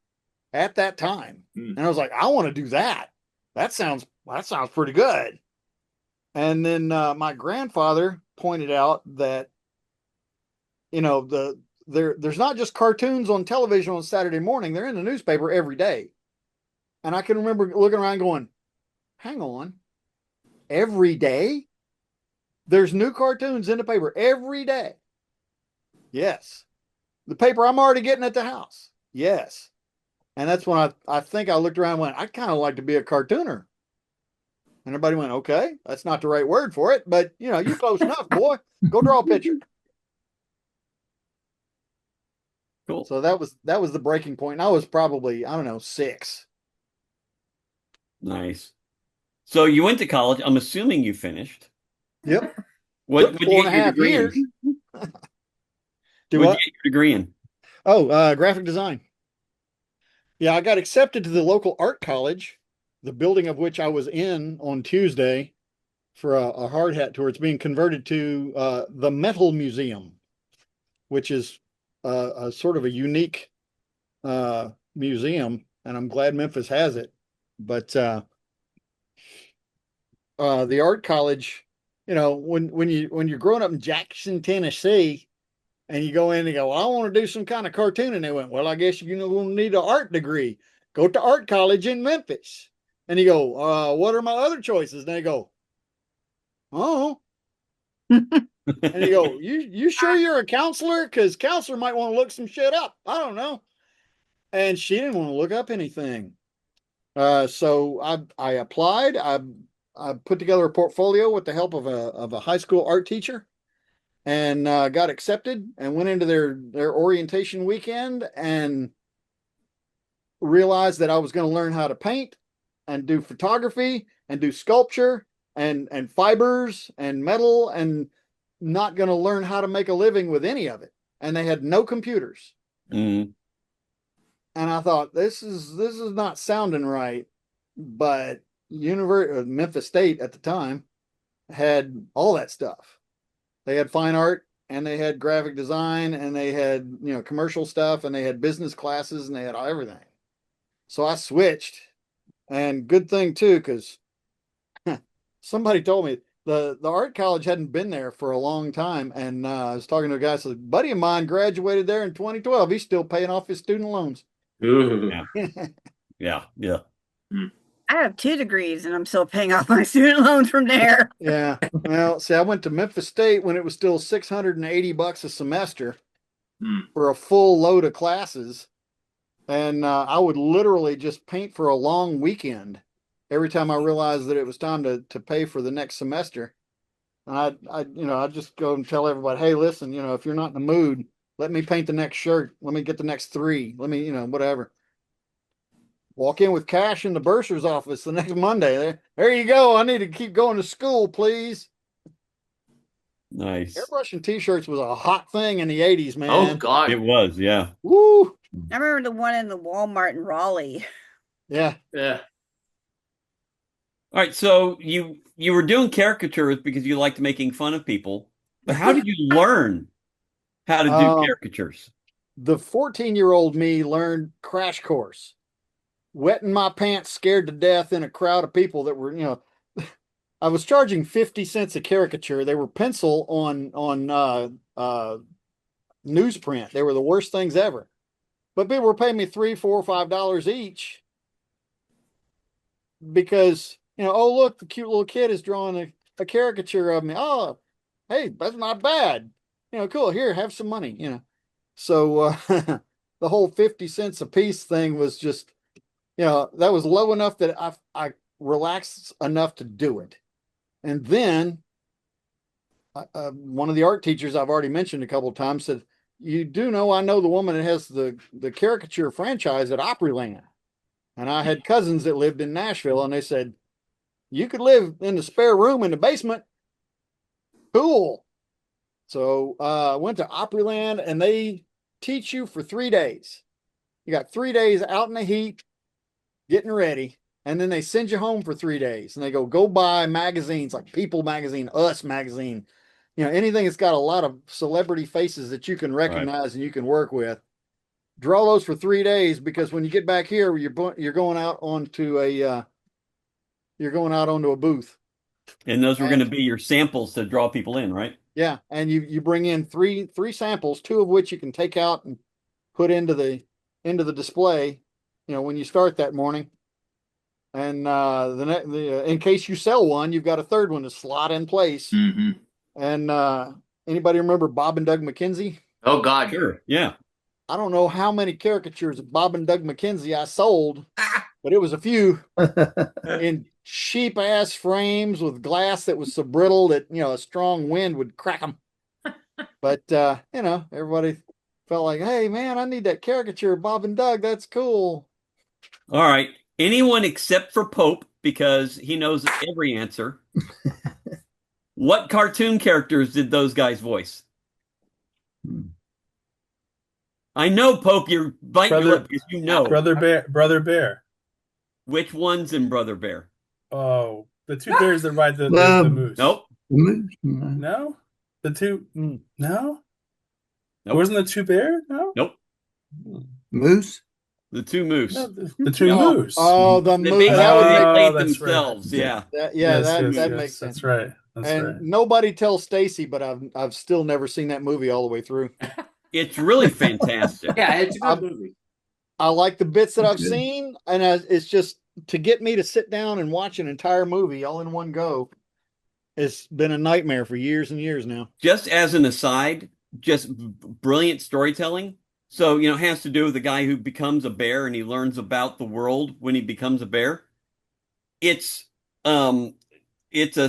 at that time. And I was like, I want to do that. That sounds pretty good. And then my grandfather pointed out that, there's not just cartoons on television on Saturday morning, they're in the newspaper every day. And I can remember looking around going, hang on, every day? There's new cartoons in the paper every day. Yes. The paper I'm already getting at the house. Yes. And that's when I think I looked around and went, I'd kind of like to be a cartooner. And everybody went, okay, that's not the right word for it, but you're close enough, boy. Go draw a picture. Cool. So that was the breaking point. And I was probably, I don't know, 6. Nice. So you went to college. I'm assuming you finished. Yep. What Took did you 4.5 get your degree years. in? Do What what? did you get your degree in? Oh, graphic design. Yeah, I got accepted to the local art college, the building of which I was in on Tuesday for a hard hat tour. It's being converted to the Metal Museum, which is a sort of a unique museum, and I'm glad Memphis has it. But the art college, when you're growing up in Jackson, Tennessee, and you go in and go, well, I want to do some kind of cartoon, and they went, well, I guess you're going to need an art degree. Go to art college in Memphis. And you go, what are my other choices? And they go, oh. And you go, you sure you're a counselor? Because counselor might want to look some shit up. I don't know. And she didn't want to look up anything. So I applied. I put together a portfolio with the help of a high school art teacher, and got accepted and went into their orientation weekend and realized that I was going to learn how to paint and do photography and do sculpture and fibers and metal, and not going to learn how to make a living with any of it. And they had no computers. Mm. And I thought, this is not sounding right. But Memphis State at the time had all that stuff. They had fine art, and they had graphic design, and they had commercial stuff, and they had business classes, and they had everything. So I switched, and good thing too, because somebody told me the art college hadn't been there for a long time, and I was talking to a guy. So a buddy of mine graduated there in 2012. He's still paying off his student loans. Ooh. Yeah. Yeah. I have 2 degrees and I'm still paying off my student loans from there. Yeah. Well, see, I went to Memphis State when it was still $680 a semester for a full load of classes. And I would literally just paint for a long weekend every time I realized that it was time to pay for the next semester. And I'd just go and tell everybody, hey, listen, if you're not in the mood, let me paint the next shirt. Let me get the next 3. Let me, whatever. Walk in with cash in the bursar's office the next Monday. There you go. I need to keep going to school, please. Nice. Airbrushing t-shirts was a hot thing in the 80s, man. Oh God. It was, yeah. Woo! I remember the one in the Walmart in Raleigh. Yeah. Yeah. All right, so you were doing caricatures because you liked making fun of people, but how did you learn how to do caricatures? The 14-year-old me learned crash course. Wetting my pants, scared to death in a crowd of people that were, I was charging 50 cents a caricature. They were pencil on newsprint. They were the worst things ever. But people were paying me $3, $4, $5 each because, oh, look, the cute little kid is drawing a caricature of me. Oh, hey, that's not bad. Cool. Here, have some money, So the whole 50 cents a piece thing was just, that was low enough that I relaxed enough to do it. And then one of the art teachers I've already mentioned a couple of times said, "You do know I know the woman that has the caricature franchise at Opryland." And I had cousins that lived in Nashville, and they said, "You could live in the spare room in the basement." Cool. So I went to Opryland, and they teach you for 3 days. You got 3 days out in the heat, getting ready, and then they send you home for 3 days, and they go buy magazines like People Magazine, Us Magazine, anything that's got a lot of celebrity faces that you can recognize and you can work with. Draw those for 3 days, because when you get back here, you're going out onto a booth. And those were going to be your samples to draw people in, right? Yeah, and you bring in three samples, 2 of which you can take out and put into the display, when you start that morning. And in case you sell one, you've got a third one to slot in place. Mm-hmm. And anybody remember Bob and Doug McKenzie? Oh God, Sure. Yeah. I don't know how many caricatures of Bob and Doug McKenzie I sold, but it was a few in cheap ass frames with glass that was so brittle that a strong wind would crack them. But everybody felt like, "Hey man, I need that caricature of Bob and Doug. That's cool." All right. Anyone except for Pope, because he knows every answer. What cartoon characters did those guys voice? I know, Pope, you're biting your lip because you know. Brother Bear. Which one's in Brother Bear? Oh, the 2 bears that ride the moose. Nope. The moose. No? The 2 No? Nope. It wasn't the 2 bear? No? Nope. Moose? The 2 moose. No, the 2 No. moose. Oh, the They moose. basically That would they make, played that's right. themselves. Yeah. that Yes, makes sense. That's right. That's And right. nobody tells Stacy, but I've still never seen that movie all the way through. It's really fantastic. yeah, it's a good movie. I like the bits that I've Good. seen, and it's just to get me to sit down and watch an entire movie all in one go. It's been a nightmare for years and years now. Just as an aside, just brilliant storytelling. So, it has to do with the guy who becomes a bear and he learns about the world when he becomes a bear. It's a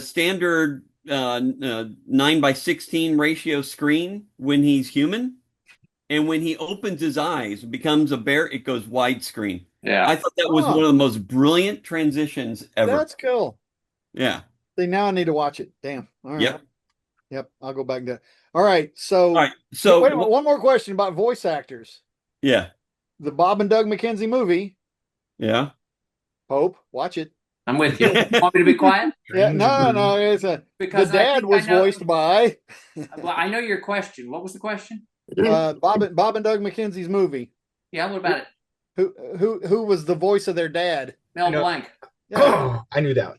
standard 9:16 ratio screen when he's human. And when he opens his eyes and becomes a bear, it goes widescreen. Yeah, I thought that was one of the most brilliant transitions ever. That's cool. Yeah. See, now I need to watch it. Damn. All right. Yep. Yep. I'll go back to. All right. So. All right. So wait a minute, one more question about voice actors. yeah. The Bob and Doug McKenzie movie. Yeah. Pope, watch it. I'm with you. Want me to be quiet? Yeah. No. It's Because the dad was voiced by Well, I know your question. What was the question? Bob and Doug McKenzie's movie. Yeah, what about it? Who was the voice of their dad? Mel Blanc. Yeah. Oh, I knew that.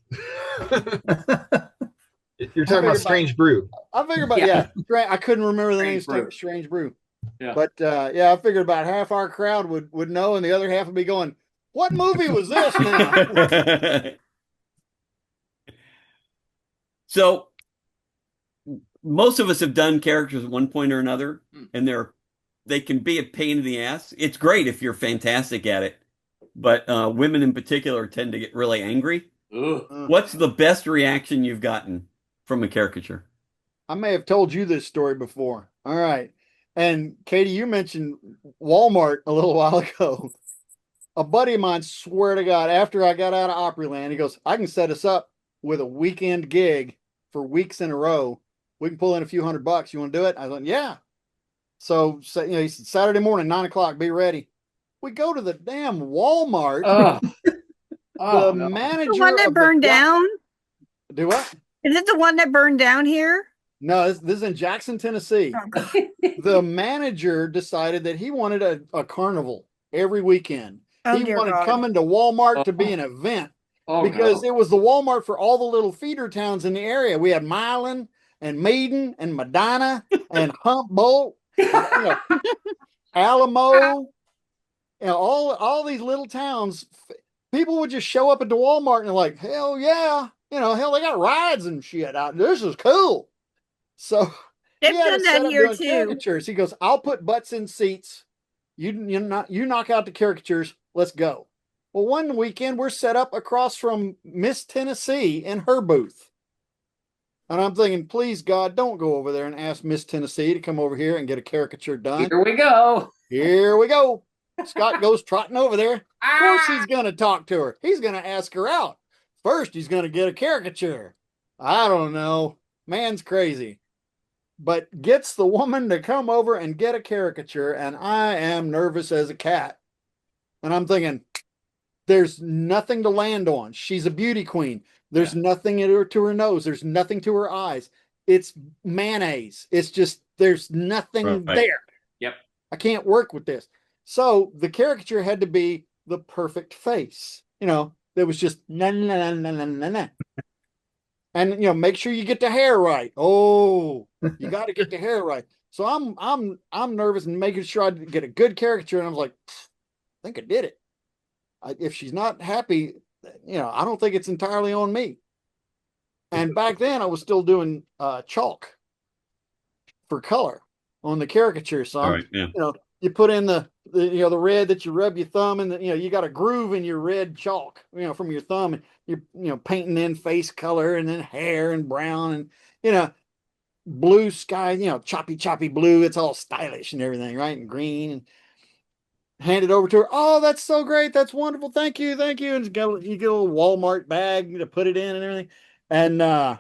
You're talking about Strange Brew. I figured about I couldn't remember the name. Strange Brew. Yeah. But I figured about half our crowd would know, and the other half would be going, "What movie was this now?" So most of us have done characters at one point or another, and they can be a pain in the ass. It's great if you're fantastic at it, but women in particular tend to get really angry. Ugh. What's the best reaction you've gotten from a caricature? I may have told you this story before. All right. And Katie, you mentioned Walmart a little while ago. A buddy of mine, swear to God, after I got out of Opryland, he goes, "I can set us up with a weekend gig for weeks in a row. We can pull in a few $100. You want to do it?" I went, "Yeah." So he said, "Saturday morning, 9:00, be ready." We go to the damn Walmart. The manager, The one that burned down? Do what? Is it the one that burned down here? No, this is in Jackson, Tennessee. The manager decided that he wanted a carnival every weekend. Oh, He dear wanted God. coming to Walmart to be an event because it was the Walmart for all the little feeder towns in the area. We had Milan and Maiden and Medina and Humboldt, Alamo, all these little towns. People would just show up at the Walmart and they're like, "Hell yeah, hell, they got rides and shit out. This is cool." So They've he had done us set that up here doing too. caricatures. He goes, "I'll put butts in seats. You knock out the caricatures. Let's go." Well, one weekend we're set up across from Miss Tennessee in her booth. And I'm thinking, please God, don't go over there and ask Miss Tennessee to come over here and get a caricature done. Here we go. Here we go. Scott goes trotting over there. Of course he's going to talk to her. He's going to ask her out. First, he's going to get a caricature. I don't know. Man's crazy. But gets the woman to come over and get a caricature, and I am nervous as a cat. And I'm thinking, there's nothing to land on. She's a beauty queen. There's nothing in her to her nose. There's nothing to her eyes. It's mayonnaise. It's just, there's nothing there. Yep. I can't work with this. So the caricature had to be the perfect face. You know, there was just na na na na na na. And you know, make sure you get the hair right. Oh, you got to get the hair right. So I'm nervous and making sure I get a good caricature. And I was like, I think I did it. If she's not happy, you know, I don't think it's entirely on me. And back then I was still doing chalk for color on the caricature. So you know, you put in the you know, the red that you rub your thumb and you know, you got a groove in your red chalk, you know, from your thumb, and you're, you know, painting in face color and then hair and brown and, you know, blue sky, you know, choppy blue. It's all stylish and everything, right? And green, and hand it over to her. Oh, that's so great. That's wonderful. Thank you. Thank you. And you get a little Walmart bag to put it in and everything. And I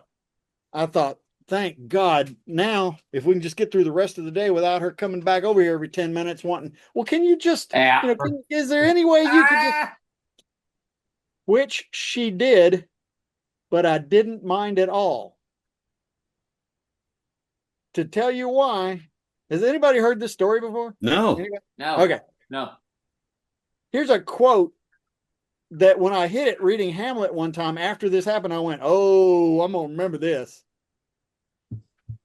thought, thank God. Now, if we can just get through the rest of the day without her coming back over here every 10 minutes wanting, well, can you just, you know, is there any way you could just, which she did, but I didn't mind at all. To tell you why, has anybody heard this story before? No. Anybody? No. Okay. No. Here's a quote that when I hit it reading Hamlet one time after this happened, I went, oh, I'm going to remember this.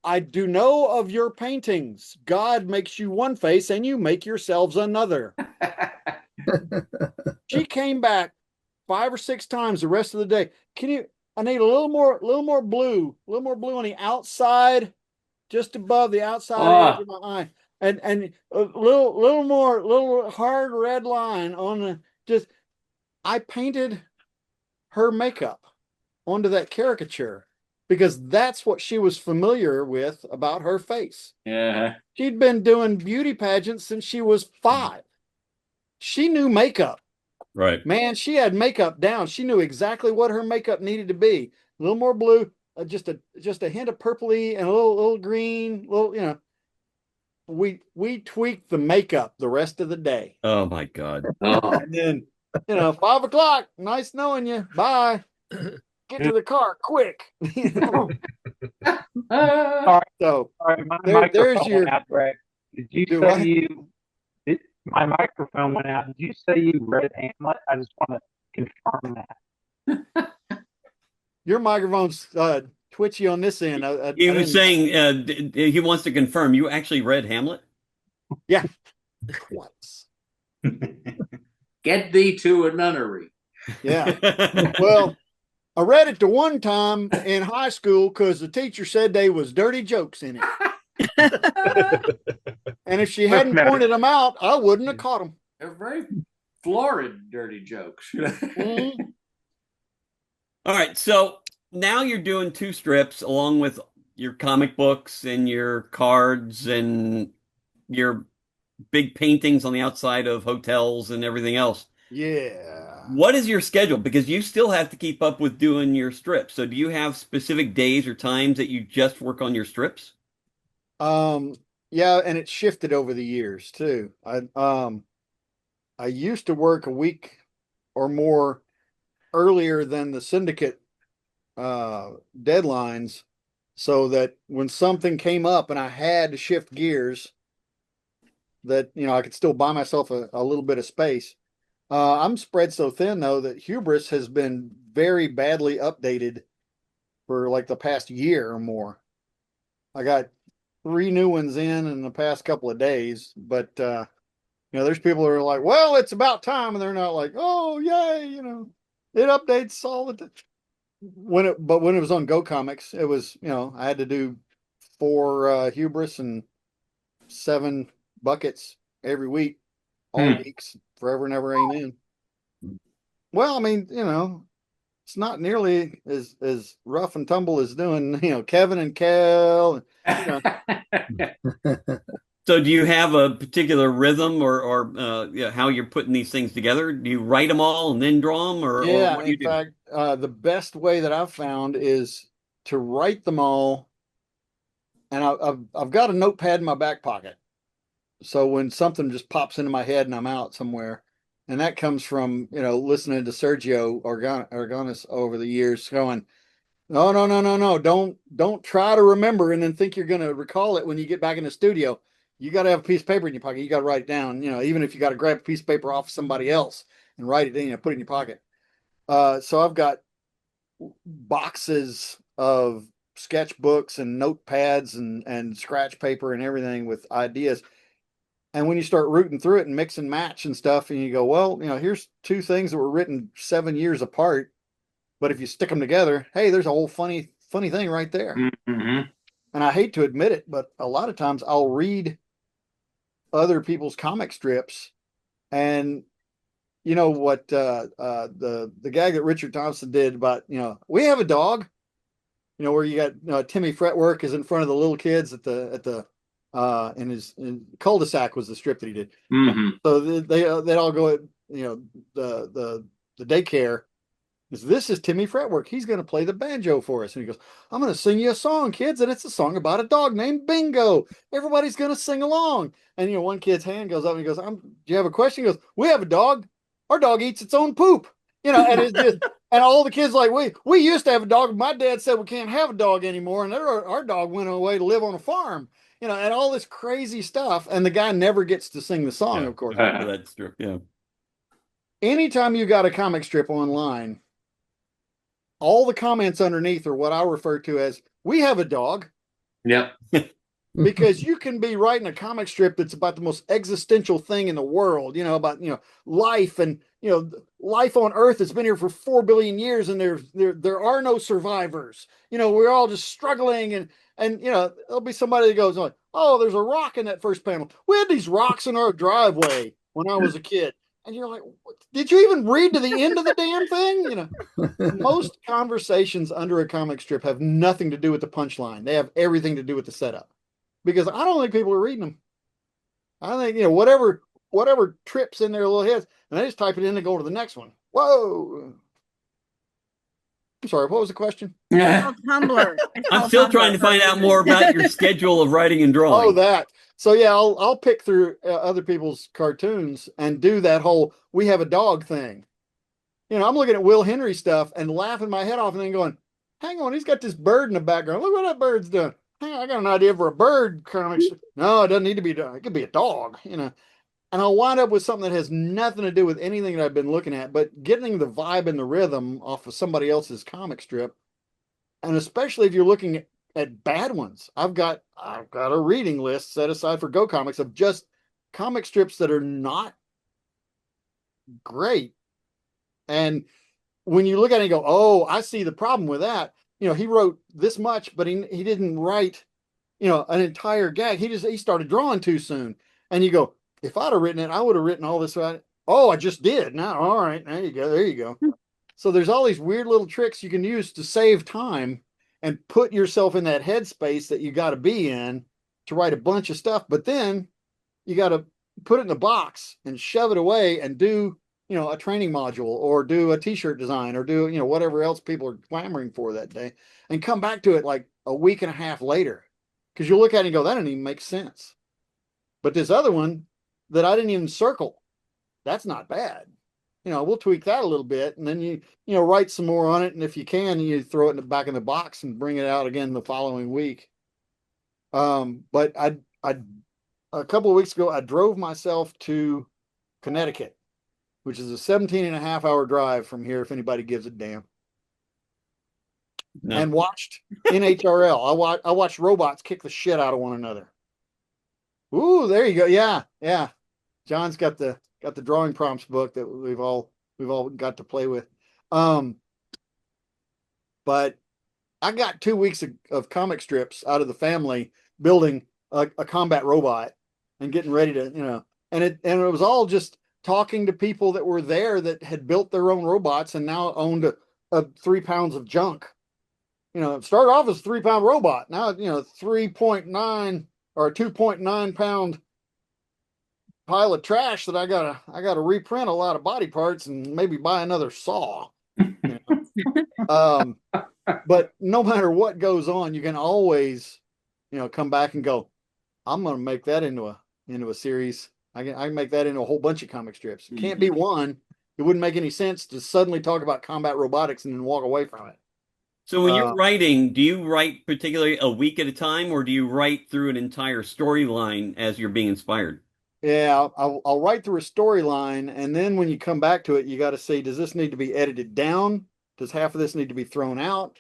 I do know of your paintings. God makes you one face and you make yourselves another. She came back 5 or 6 times the rest of the day. I need a little more blue on the outside, just above the outside edge of my eye. And a little hard red line on the, just, I painted her makeup onto that caricature because that's what she was familiar with about her face. Yeah. She'd been doing beauty pageants since she was 5. She knew makeup. Right. Man, she had makeup down. She knew exactly what her makeup needed to be. A little more blue, just a hint of purpley and a little green, little, you know. We tweaked the makeup the rest of the day. Oh my God. And then, you know, 5 o'clock. Nice knowing you. Bye. Get to the car quick. You know? So Sorry, my there's microphone your. went out, Greg. Did you Do say what? my microphone went out? Did you say you read Hamlet? I just want to confirm that. Your microphone's twitchy on this end. He was saying he wants to confirm you actually read Hamlet. Yeah, twice. Get thee to a nunnery. Yeah. Well, I read it the one time in high school because the teacher said there was dirty jokes in it. And if she hadn't pointed them out, I wouldn't have caught them. They're very florid, dirty jokes. Mm-hmm. All right, so now you're doing 2 strips along with your comic books and your cards and your big paintings on the outside of hotels and everything else. Yeah. What is your schedule? Because you still have to keep up with doing your strips. So do you have specific days or times that you just work on your strips? Yeah, and it shifted over the years too. I used to work a week or more earlier than the syndicate deadlines, so that when something came up and I had to shift gears, that, you know, I could still buy myself a little bit of space. I'm spread so thin though that Hubris has been very badly updated for like the past year or more. I got 3 new ones in the past couple of days, but you know, there's people who are like, well, it's about time, and they're not like, oh yay, you know, it updates all the time. When it was on Go Comics, it was, you know, I had to do 4 Hubris and 7 buckets every week, all weeks, forever and ever, amen. Well, I mean, you know, it's not nearly as rough and tumble as doing, Kevin and Kel. So do you have a particular rhythm or yeah, how you're putting these things together? Do you write them all and then draw them, or Yeah, what do you in do? fact, the best way that I've found is to write them all, and I've got a notepad in my back pocket. So when something just pops into my head and I'm out somewhere, and that comes from, listening to Sergio Organis over the years, going, no, no, no, no, no, don't try to remember and then think you're going to recall it when you get back in the studio. You got to have a piece of paper in your pocket. You got to write it down. Even if you got to grab a piece of paper off somebody else and write it in, put it in your pocket. So I've got boxes of sketchbooks and notepads and scratch paper and everything with ideas. And when you start rooting through it and mix and match and stuff, and you go, well, here's two things that were written 7 years apart, but if you stick them together, hey, there's a whole funny thing right there. Mm-hmm. And I hate to admit it, but a lot of times I'll read other people's comic strips, and what the gag that Richard Thompson did about, we have a dog, where you got Timmy Fretwork is in front of the little kids at the in cul-de-sac was the strip that he did. Mm-hmm. So they all go at the daycare. This is Timmy Fretwork. He's going to play the banjo for us. And he goes, I'm going to sing you a song, kids. And it's a song about a dog named Bingo. Everybody's going to sing along. And, one kid's hand goes up and he goes, do you have a question? He goes, we have a dog. Our dog eats its own poop. And it's just, and all the kids like, we used to have a dog. But my dad said we can't have a dog anymore. And our dog went away to live on a farm, and all this crazy stuff. And the guy never gets to sing the song, Yeah. of course. That strip, yeah. Anytime you got a comic strip online, all the comments underneath are what I refer to as, we have a dog. Yep. Because you can be writing a comic strip that's about the most existential thing in the world, about, life and, life on Earth that's been here for 4 billion years, and there are no survivors. We're all just struggling, and there'll be somebody that goes like, oh, there's a rock in that first panel. We had these rocks in our driveway when I was a kid. And you're like, did you even read to the end of the damn thing? Most conversations under a comic strip have nothing to do with the punchline. They have everything to do with the setup. Because I don't think people are reading them. I think, whatever trips in their little heads, and they just type it in and go to the next one. Whoa. I'm sorry, what was the question? Tumblr. I'm still trying to find out more about your schedule of writing and drawing. Oh, that. So yeah, I'll pick through other people's cartoons and do that whole we have a dog thing. I'm looking at Will Henry stuff and laughing my head off and then going, hang on, he's got this bird in the background. Look what that bird's doing. Hey, I got an idea for a bird comic. No, it doesn't need to be. It could be a dog, And I'll wind up with something that has nothing to do with anything that I've been looking at, but getting the vibe and the rhythm off of somebody else's comic strip. And especially if you're looking at bad ones, I've got a reading list set aside for Go Comics of just comic strips that are not great. And when you look at it and go, oh, I see the problem with that. He wrote this much, but he didn't write, an entire gag. He started drawing too soon. And you go, if I'd have written it, I would have written all this right. Oh, I just did. Now, all right, there you go. So there's all these weird little tricks you can use to save time and put yourself in that headspace that you got to be in to write a bunch of stuff. But then you got to put it in a box and shove it away and do, a training module or do a t-shirt design or do, whatever else people are clamoring for that day, and come back to it like a week and a half later. Because you look at it and go, that didn't even make sense. But this other one that I didn't even circle, that's not bad. We'll tweak that a little bit, and then you write some more on it. And if you can, you throw it in the back in the box and bring it out again the following week. But I a couple of weeks ago, I drove myself to Connecticut, which is a 17.5-hour drive from here, if anybody gives a damn. No. And watched NHRL. I watched robots kick the shit out of one another. Ooh, there you go. Yeah. John's got the drawing prompts book that we've all got to play with. But I got 2 weeks of comic strips out of the family building a combat robot and getting ready to, and it was all just talking to people that were there that had built their own robots and now owned of 3 pounds of junk. It started off as a 3-pound robot. Now, 3.9 or a 2.9 pound pile of trash that I gotta reprint a lot of body parts and maybe buy another saw. But no matter what goes on, you can always, come back and go, I'm gonna make that into a series. I can make that into a whole bunch of comic strips. It can't be one. It wouldn't make any sense to suddenly talk about combat robotics and then walk away from it. So when you're writing, do you write particularly a week at a time, or do you write through an entire storyline as you're being inspired? Yeah, I'll write through a storyline, and then when you come back to it, you got to say, does this need to be edited down? Does half of this need to be thrown out?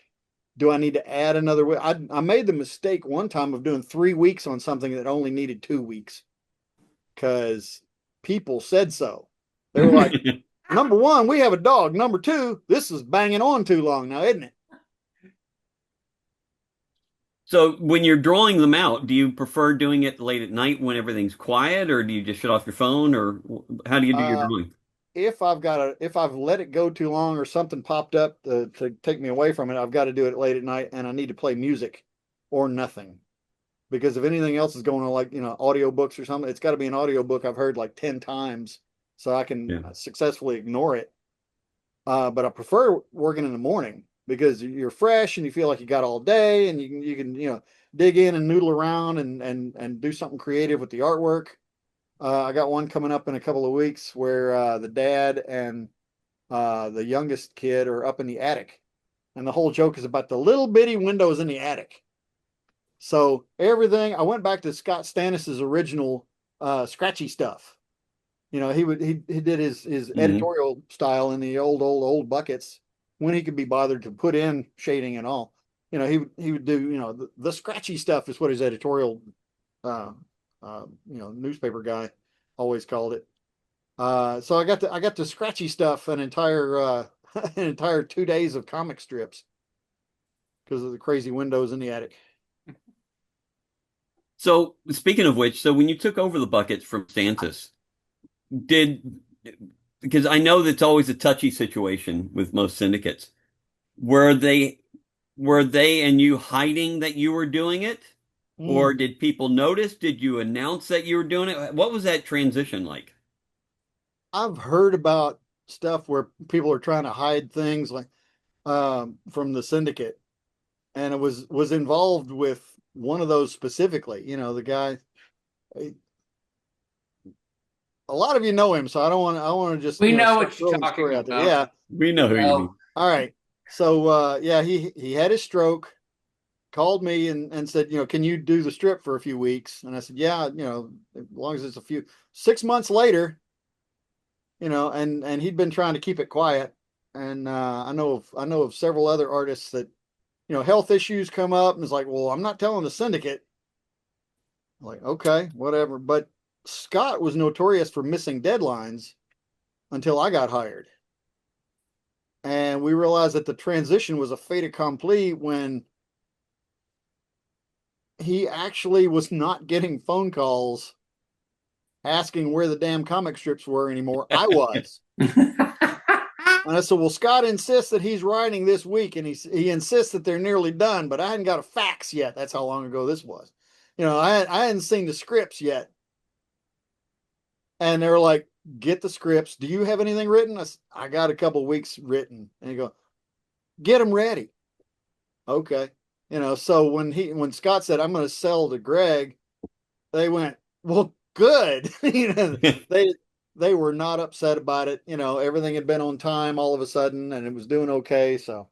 Do I need to add another week? I made the mistake one time of doing 3 weeks on something that only needed 2 weeks because people said so. They were like, number one, we have a dog. Number two, this is banging on too long now, isn't it? So when you're drawing them out, do you prefer doing it late at night when everything's quiet, or do you just shut off your phone, or how do you do your drawing? If I've let it go too long or something popped up to take me away from it, I've got to do it late at night, and I need to play music or nothing. Because if anything else is going on, like, audiobooks or something, it's got to be an audiobook I've heard like 10 times so I can successfully ignore it. But I prefer working in the morning because you're fresh and you feel like you got all day, and you can dig in and noodle around and do something creative with the artwork. I got one coming up in a couple of weeks where the dad and the youngest kid are up in the attic, and the whole joke is about the little bitty windows in the attic. So everything, I went back to Scott Stannis's original scratchy stuff. He did his editorial style in the old buckets when he could be bothered to put in shading and all. He would do the scratchy stuff is what his editorial newspaper guy always called it. So I got the scratchy stuff an entire 2 days of comic strips because of the crazy windows in the attic. So speaking of which, so when you took over the buckets from Stantis, because I know that's always a touchy situation with most syndicates, were they and you hiding that you were doing it? Or did people notice? Did you announce that you were doing it? What was that transition like? I've heard about stuff where people are trying to hide things like from the syndicate, and it was involved with one of those specifically. The guy. A lot of you know him, so I want to just. We know what you're talking about. Yeah, we know who you mean. All right, so he had his stroke. Called me and said, can you do the strip for a few weeks? And I said, yeah, as long as it's 6 months later, and he'd been trying to keep it quiet. And I know of several other artists that, health issues come up and it's like, well, I'm not telling the syndicate. I'm like, okay, whatever. But Scott was notorious for missing deadlines until I got hired. And we realized that the transition was a fait accompli when he actually was not getting phone calls asking where the damn comic strips were anymore. I was. And I said, well, Scott insists that he's writing this week, and he insists that they're nearly done, but I hadn't got a fax yet. That's how long ago this was. I hadn't seen the scripts yet. And they were like, get the scripts. Do you have anything written? I got a couple of weeks written. And he go, get them ready. Okay. So when Scott said, I'm going to sell to Greg, they went, well, good. They were not upset about it. Everything had been on time all of a sudden, and it was doing okay. So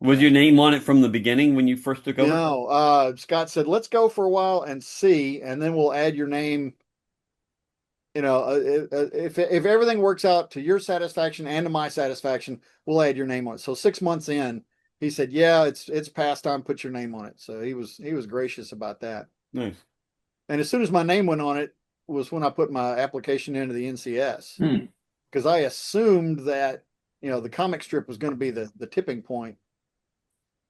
was your name on it from the beginning when you first took over? No, Scott said, let's go for a while and see, and then we'll add your name. If everything works out to your satisfaction and to my satisfaction, we'll add your name on it. So 6 months in, he said, yeah, it's past time, put your name on it. So he was gracious about that. Nice. And as soon as my name went on it was when I put my application into the NCS, because I assumed that, the comic strip was going to be the tipping point,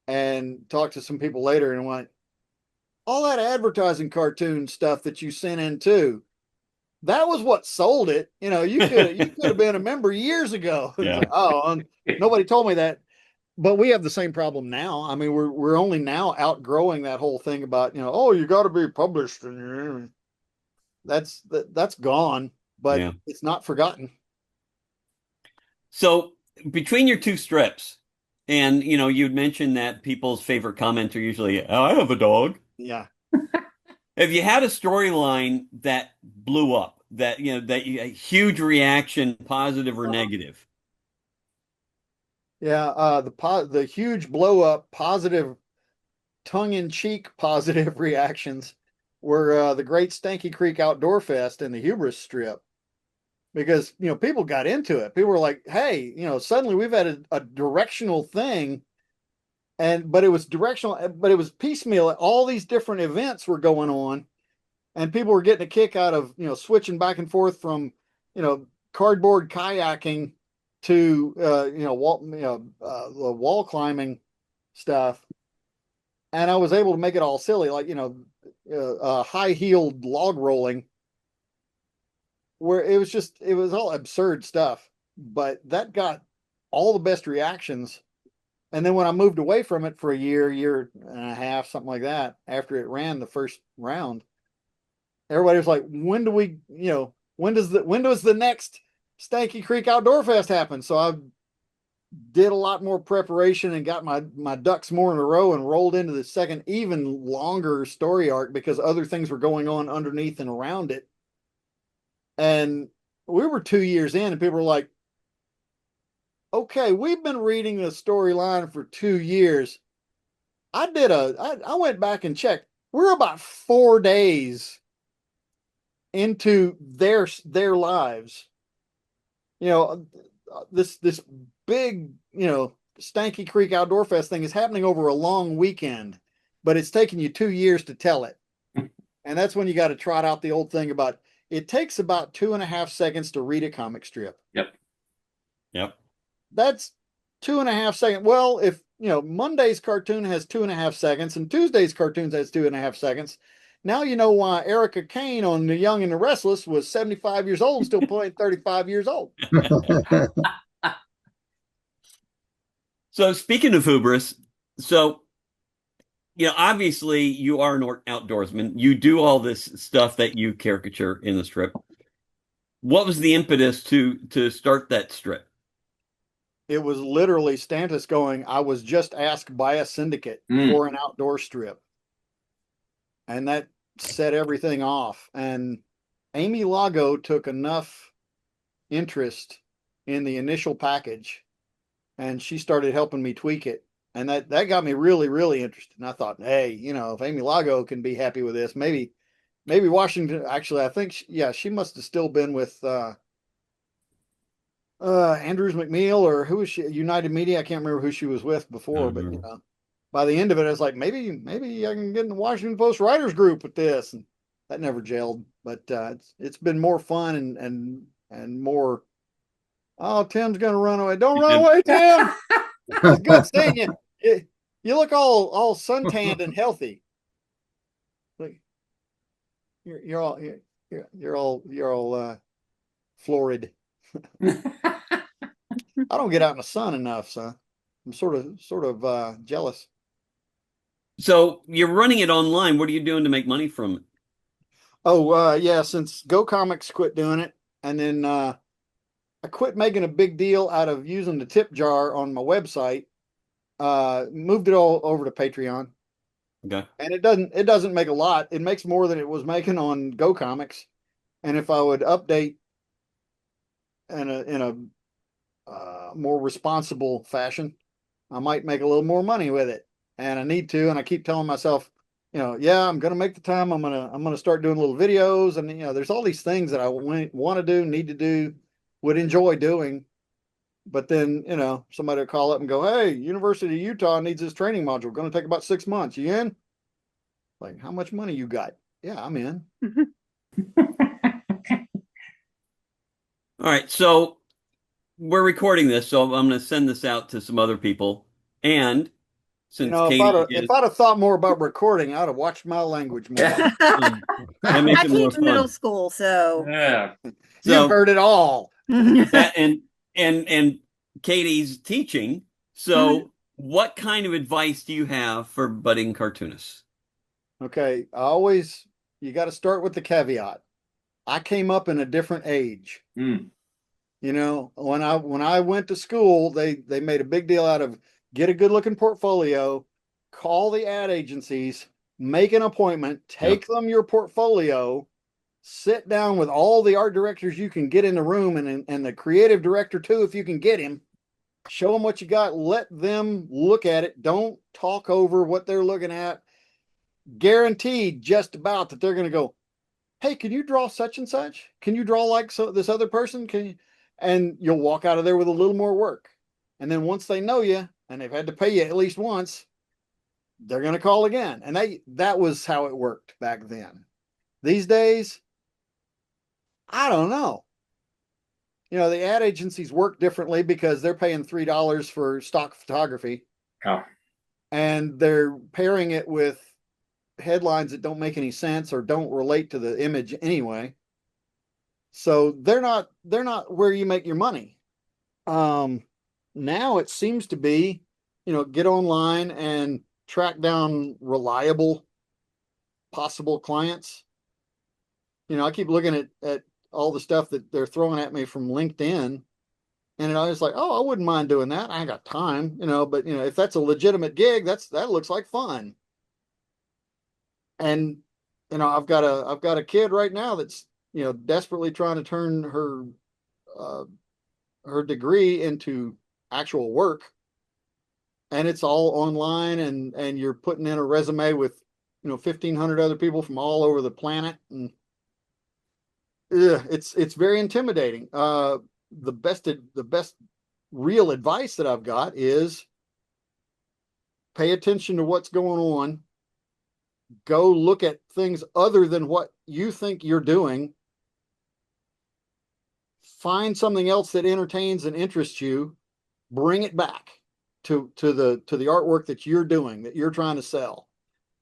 and talked to some people later and went, all that advertising cartoon stuff that you sent in too, that was what sold it. You could have been a member years ago. Yeah. Like, nobody told me that. but we have the same problem now. I mean, we're only now outgrowing that whole thing about, oh, you got to be published, and that's gone, but Yeah. it's not forgotten. So between your two strips, and you'd mentioned that people's favorite comments are usually, "Oh, I have a dog." Yeah. Have you had a storyline that blew up, that a huge reaction, positive or negative? Yeah, the huge blow up, positive, tongue-in-cheek positive reactions were the Great Stanky Creek Outdoor Fest and the Hubris strip, because people got into it. People were like, "Hey, suddenly we've had a directional thing," but it was directional, but it was piecemeal. All these different events were going on, and people were getting a kick out of switching back and forth from cardboard kayaking to the wall climbing stuff. And I was able to make it all silly, like high heeled log rolling, where it was all absurd stuff, but that got all the best reactions. And then when I moved away from it for a year and a half, something like that, after it ran the first round, everybody was like, when does the next Stanky Creek Outdoor Fest happen? So I did a lot more preparation and got my ducks more in a row and rolled into the second, even longer story arc, because other things were going on underneath and around it. And we were 2 years in, and people were like, "Okay, we've been reading the storyline for 2 years." I went back and checked. We're about 4 days into their lives. This big, Stanky Creek Outdoor Fest thing is happening over a long weekend, but it's taken you 2 years to tell it. And that's when you got to trot out the old thing about it takes about 2.5 seconds to read a comic strip. Yep. That's 2.5 seconds. Well, if Monday's cartoon has 2.5 seconds and Tuesday's cartoons has 2.5 seconds, now you know why Erica Kane on The Young and the Restless was 75 years old and still playing 35 years old. So speaking of hubris, obviously you are an outdoorsman. You do all this stuff that you caricature in the strip. What was the impetus to start that strip? It was literally Stantis going, "I was just asked by a syndicate for an outdoor strip." And that set everything off. And Amy Lago took enough interest in the initial package, and she started helping me tweak it. And that got me really, really interested. And I thought, hey, if Amy Lago can be happy with this, maybe Washington. Actually, I think she must have still been with Andrews McNeil, or who was she? United Media. I can't remember who she was with before, but by the end of it, I was like, maybe I can get in the Washington Post writers group with this, and that never gelled. But it's been more fun and more. Oh, Tim's gonna run away! Don't run away, Tim. It's good seeing you. You look all suntanned and healthy. Look, you're all florid. I don't get out in the sun enough, so I'm sort of jealous. So you're running it online. What are you doing to make money from it? Oh, yeah, since Go Comics quit doing it, and then I quit making a big deal out of using the tip jar on my website. Moved it all over to Patreon. Okay. And it doesn't make a lot. It makes more than it was making on Go Comics. And if I would update in a more responsible fashion, I might make a little more money with it. And I need to, and I keep telling myself, yeah, I'm gonna make the time. I'm gonna start doing little videos, and there's all these things that I want to do, need to do, would enjoy doing. But then, somebody will call up and go, "Hey, University of Utah needs this training module. Going to take about 6 months. You in?" Like, how much money you got? Yeah, I'm in. All right. So we're recording this, so I'm going to send this out to some other people. And since if I'd have thought more about recording, I'd have watched my language more. that makes I it more teach middle fun. school, so Yeah. You've heard it all. That and Katie's teaching. So What kind of advice do you have for budding cartoonists? Okay, you got to start with the caveat. I came up in a different age. Mm. You know, when I went to school, they made a big deal out of get a good looking portfolio, call the ad agencies, make an appointment, take them your portfolio, sit down with all the art directors you can get in the room and the creative director too, if you can get him. Show them what you got, let them look at it. Don't talk over what they're looking at. Guaranteed just about that they're going to go, hey, can you draw such and such? Can you draw like this other person? Can you? And you'll walk out of there with a little more work. And then once they know you and they've had to pay you at least once, they're going to call again. And that was how it worked back then. These days, I don't know. You know, the ad agencies work differently because they're paying $3 for stock photography. Oh. And they're pairing it with headlines that don't make any sense or don't relate to the image anyway. So they're not where you make your money. Now it seems to be, you know, get online and track down reliable possible clients. You know, I keep looking at all the stuff that they're throwing at me from LinkedIn, and I was like, oh, I wouldn't mind doing that. I ain't got time, you know, but you know, if that's a legitimate gig, that looks like fun. And you know, I've got a kid right now that's, you know, desperately trying to turn her degree into actual work, and it's all online, and you're putting in a resume with, you know, 1,500 other people from all over the planet, and it's very intimidating. The best real advice that I've got is pay attention to what's going on. Go look at things other than what you think you're doing. Find something else that entertains and interests you. Bring it back to the artwork that you're doing, that you're trying to sell.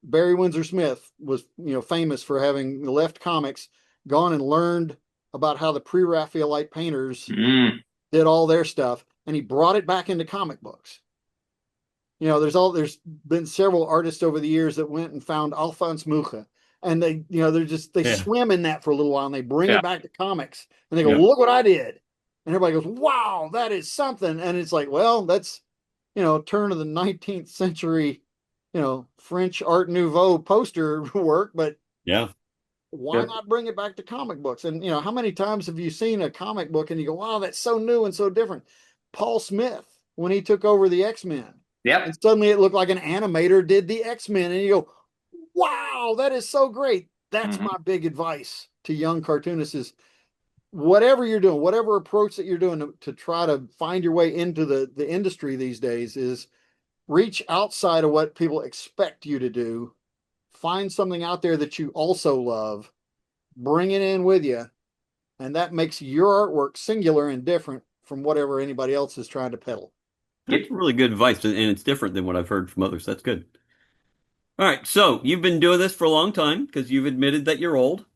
Barry Windsor Smith was, you know, famous for having left comics, gone and learned about how the pre-Raphaelite painters did all their stuff, and he brought it back into comic books. You know, there's been several artists over the years that went and found Alphonse Mucha, and they, you know, they swim in that for a little while, and they bring it back to comics, and they go, look what I did, and everybody goes, wow, that is something. And it's like, well, that's, you know, turn of the 19th century, you know, French Art Nouveau poster work, but why not bring it back to comic books? And you know, how many times have you seen a comic book and you go, wow, that's so new and so different? Paul Smith, when he took over the X-Men, and suddenly it looked like an animator did the X-Men, and you go, wow, that is so great. That's my big advice to young cartoonists is whatever you're doing, whatever approach that you're doing to try to find your way into the industry these days, is reach outside of what people expect you to do. Find something out there that you also love, bring it in with you, and that makes your artwork singular and different from whatever anybody else is trying to peddle. That's really good advice, and it's different than what I've heard from others. That's good. All right, so you've been doing this for a long time because you've admitted that you're old.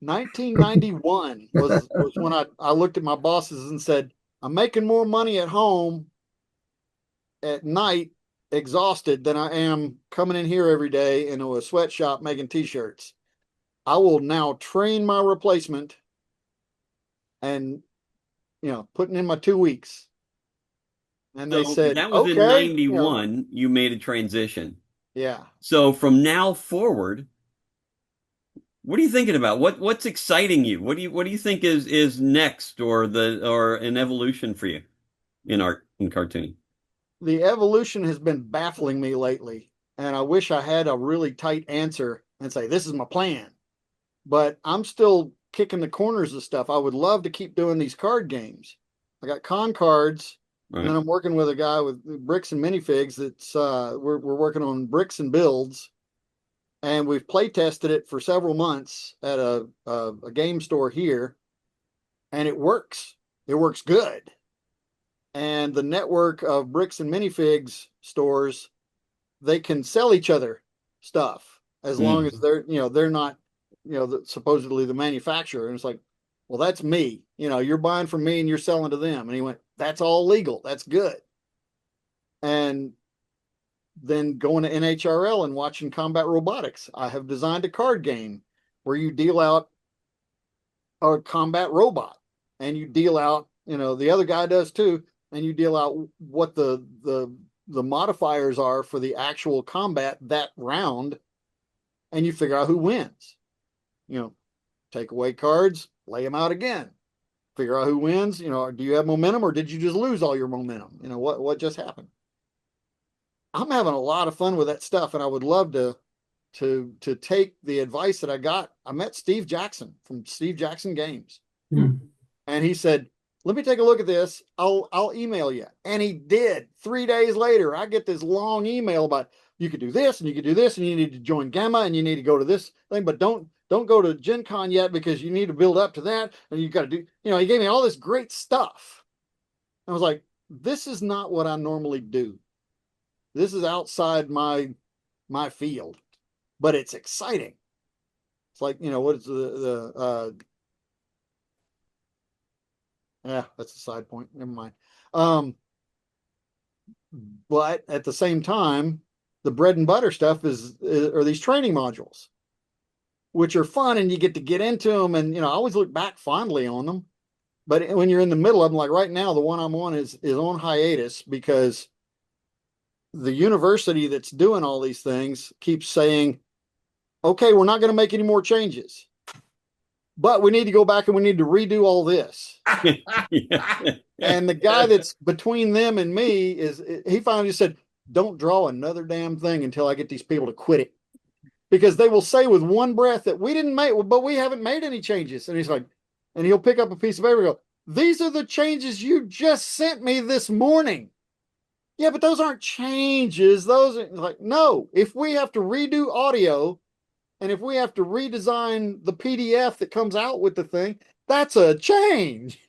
1991 was when I looked at my bosses and said, I'm making more money at home at night exhausted than I am coming in here every day into a sweatshop making t-shirts. I will now train my replacement and, you know, putting in my 2 weeks. And they said, that was okay, in 91, you made a transition. Yeah. So from now forward, what are you thinking about? What's exciting you? What do you think is next, or an evolution for you in art and cartooning? The evolution has been baffling me lately, and I wish I had a really tight answer and say, this is my plan. But I'm still kicking the corners of stuff. I would love to keep doing these card games. I got con cards, and then I'm working with a guy with bricks and minifigs. That's we're working on bricks and builds, and we've play tested it for several months at a game store here, and it works. It works good. And the network of bricks and minifigs stores, they can sell each other stuff as long as they're not, supposedly the manufacturer. And it's like, well, that's me. You're buying from me and you're selling to them. And he went, that's all legal. That's good. And then going to NHRL and watching combat robotics. I have designed a card game where you deal out a combat robot, and you deal out, the other guy does too, and you deal out what the modifiers are for the actual combat that round, and you figure out who wins. Take away cards, lay them out again, figure out who wins. Do you have momentum, or did you just lose all your momentum? What just happened? I'm having a lot of fun with that stuff, and I would love to take the advice that I got. I met Steve Jackson from Steve Jackson Games, and he said, "Let me take a look at this. I'll email you." And he did. 3 days later, I get this long email about, you could do this and you could do this, and you need to join Gamma, and you need to go to this thing, but don't go to Gen Con yet because you need to build up to that, and you got to do. He gave me all this great stuff. I was like, this is not what I normally do. This is outside my field, but it's exciting. It's like, what is yeah, that's a side point. Never mind. But at the same time, the bread and butter stuff are these training modules, which are fun, and you get to get into them. And, I always look back fondly on them. But when you're in the middle of them, like right now, the one I'm on is on hiatus because the university that's doing all these things keeps saying, okay, we're not going to make any more changes, but we need to go back and we need to redo all this. And the guy that's between them and me he finally said, don't draw another damn thing until I get these people to quit it. Because they will say with one breath that we didn't make, but we haven't made any changes. And he's like, and he'll pick up a piece of paper and go, these are the changes you just sent me this morning. Yeah, but those aren't changes. Those are like, no, if we have to redo audio and if we have to redesign the PDF that comes out with the thing, that's a change.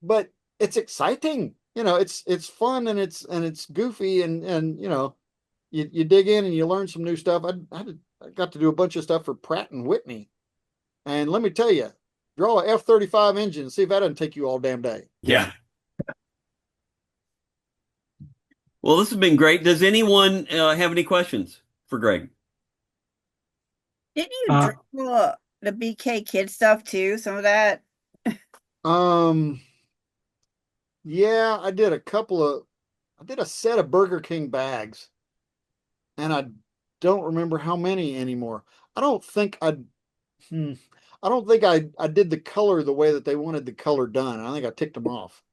But it's exciting. It's fun, and it's goofy, and you dig in and you learn some new stuff. I got to do a bunch of stuff for Pratt and Whitney. And let me tell you, draw a F-35 engine, see if that doesn't take you all damn day. Yeah. Well, this has been great. Does anyone have any questions for Greg? Didn't you draw the BK Kid stuff too? Some of that? Yeah, I did a set of Burger King bags, and I don't remember how many anymore. I don't think I did the color the way that they wanted the color done. I think I ticked them off.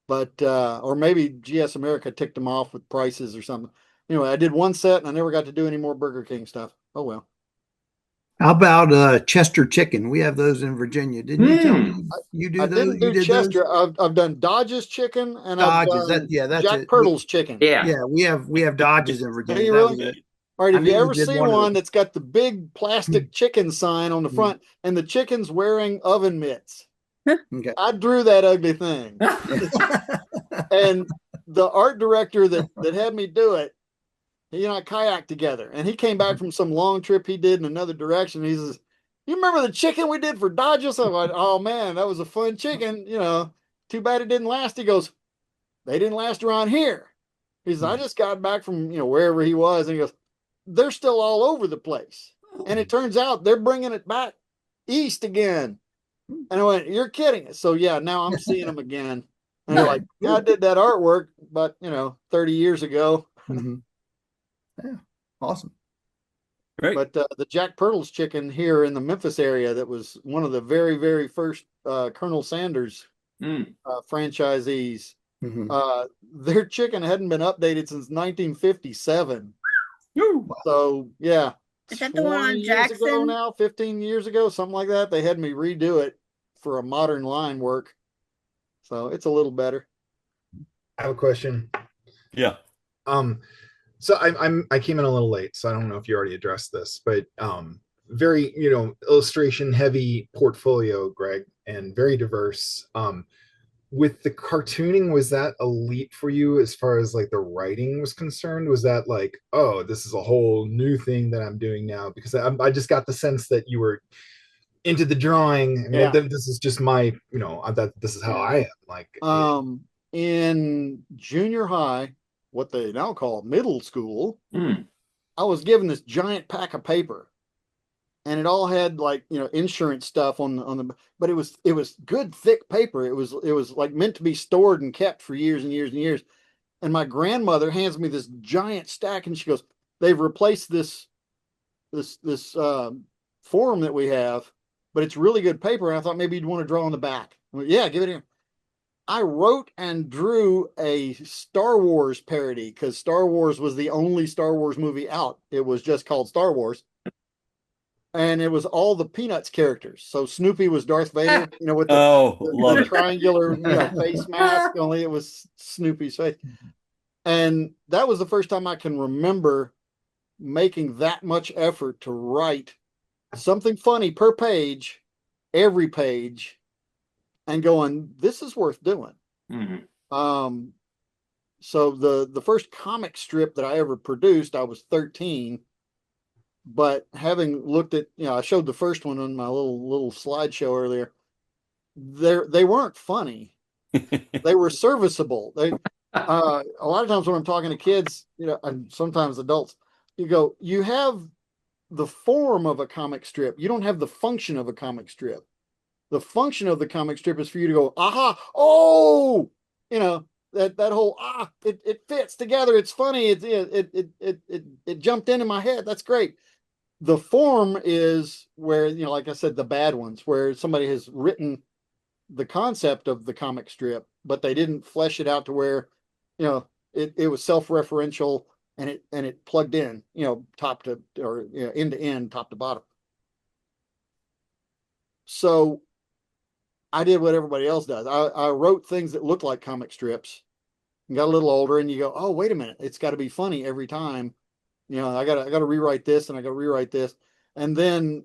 But or maybe GS America ticked them off with prices or something. Anyway, I did one set and I never got to do any more Burger King stuff. Oh well. How about Chester chicken? We have those in Virginia. Didn't you tell me you do I those? didn't do Chester. I've done Dodge's chicken and Dodge's. I've done That's Jack it. Purtle's chicken. Yeah, we have Dodge's in Virginia. You That really? was it. All right, I have you knew ever did seen one of one those. that's got the big plastic chicken sign on the front and the chicken's wearing oven mitts? Okay. I drew that ugly thing. And the art director that had me do it, he and I kayaked together, and he came back from some long trip he did in another direction. He says, "You remember the chicken we did for Dodgers?" I'm like, "Oh man, that was a fun chicken. Too bad it didn't last." He goes, "They didn't last around here." He says, "I just got back from wherever he was," and he goes, "They're still all over the place." And it turns out they're bringing it back east again. And I went, "You're kidding." So yeah, now I'm seeing them again. And they're like, "Yeah, I did that artwork, but 30 years ago." Yeah, awesome. Great. But the Jack Purtle's chicken here in the Memphis area, that was one of the very, very first Colonel Sanders franchisees. Their chicken hadn't been updated since 1957. So yeah, Is that the one 20 on years ago Jackson? now, 15 years ago, something like that. They had me redo it for a modern line work. So it's a little better. I have a question. Yeah. So I came in a little late, so I don't know if you already addressed this, but very illustration heavy portfolio, Greg, and very diverse. With the cartooning, was that a leap for you as far as like the writing was concerned? Was that like, oh, this is a whole new thing that I'm doing now? Because I just got the sense that you were into the drawing. I mean, this is just my, that this is how I am. Like, in junior high, what they now call middle school, Hmm. I was given this giant pack of paper, and it all had like, insurance stuff on the, but it was good thick paper. It was like meant to be stored and kept for years and years and years. And my grandmother hands me this giant stack, and she goes, "They've replaced this form that we have, but it's really good paper." And I thought maybe you'd want to draw on the back. I went, yeah, give it here. I wrote and drew a Star Wars parody because Star Wars was the only Star Wars movie out. It was just called Star Wars. And it was all the Peanuts characters. So Snoopy was Darth Vader, with love the it. triangular face mask, only it was Snoopy's face. And that was the first time I can remember making that much effort to write something funny per page, every page, and going, this is worth doing. Mhm. So the first comic strip that I ever produced, I was 13. But having looked at, I showed the first one on my little slideshow earlier. They weren't funny. They were serviceable. They a lot of times when I'm talking to kids, and sometimes adults, you have the form of a comic strip. You don't have the function of a comic strip. The function of the comic strip is for you to go, aha, oh, that whole it fits together. It's funny. It jumped into my head. That's great. The form is where, like I said, the bad ones, where somebody has written the concept of the comic strip, but they didn't flesh it out to where, it was self-referential and it plugged in, top to, or end to end, top to bottom. So I did what everybody else does. I wrote things that looked like comic strips and got a little older, and you go, oh, wait a minute, it's got to be funny every time. I gotta rewrite this, and I gotta rewrite this. And then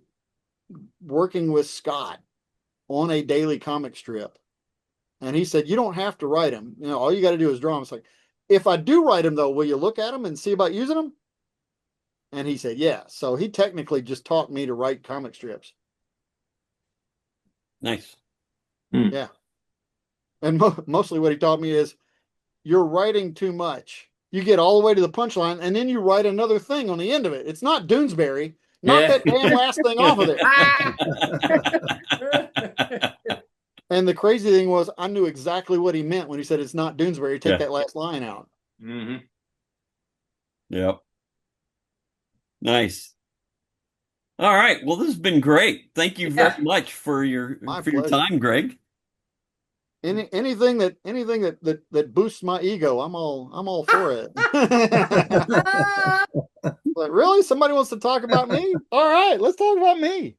working with Scott on a daily comic strip, and he said, you don't have to write them. All you got to do is draw them. It's like, if I do write them though, will you look at them and see about using them? And he said, yeah. So he technically just taught me to write comic strips. Nice. Yeah. And mostly what he taught me is, you're writing too much. You get all the way to the punchline, and then you write another thing on the end of it. It's not Doonesbury. Knock that damn last thing off of there. And the crazy thing was, I knew exactly what he meant when he said it's not Doonesbury. Take that last line out. Mhm. Yep. Nice. All right. Well, this has been great. Thank you very much for your time, Greg. Anything that boosts my ego, I'm all for it. Like, really? Somebody wants to talk about me? All right, let's talk about me.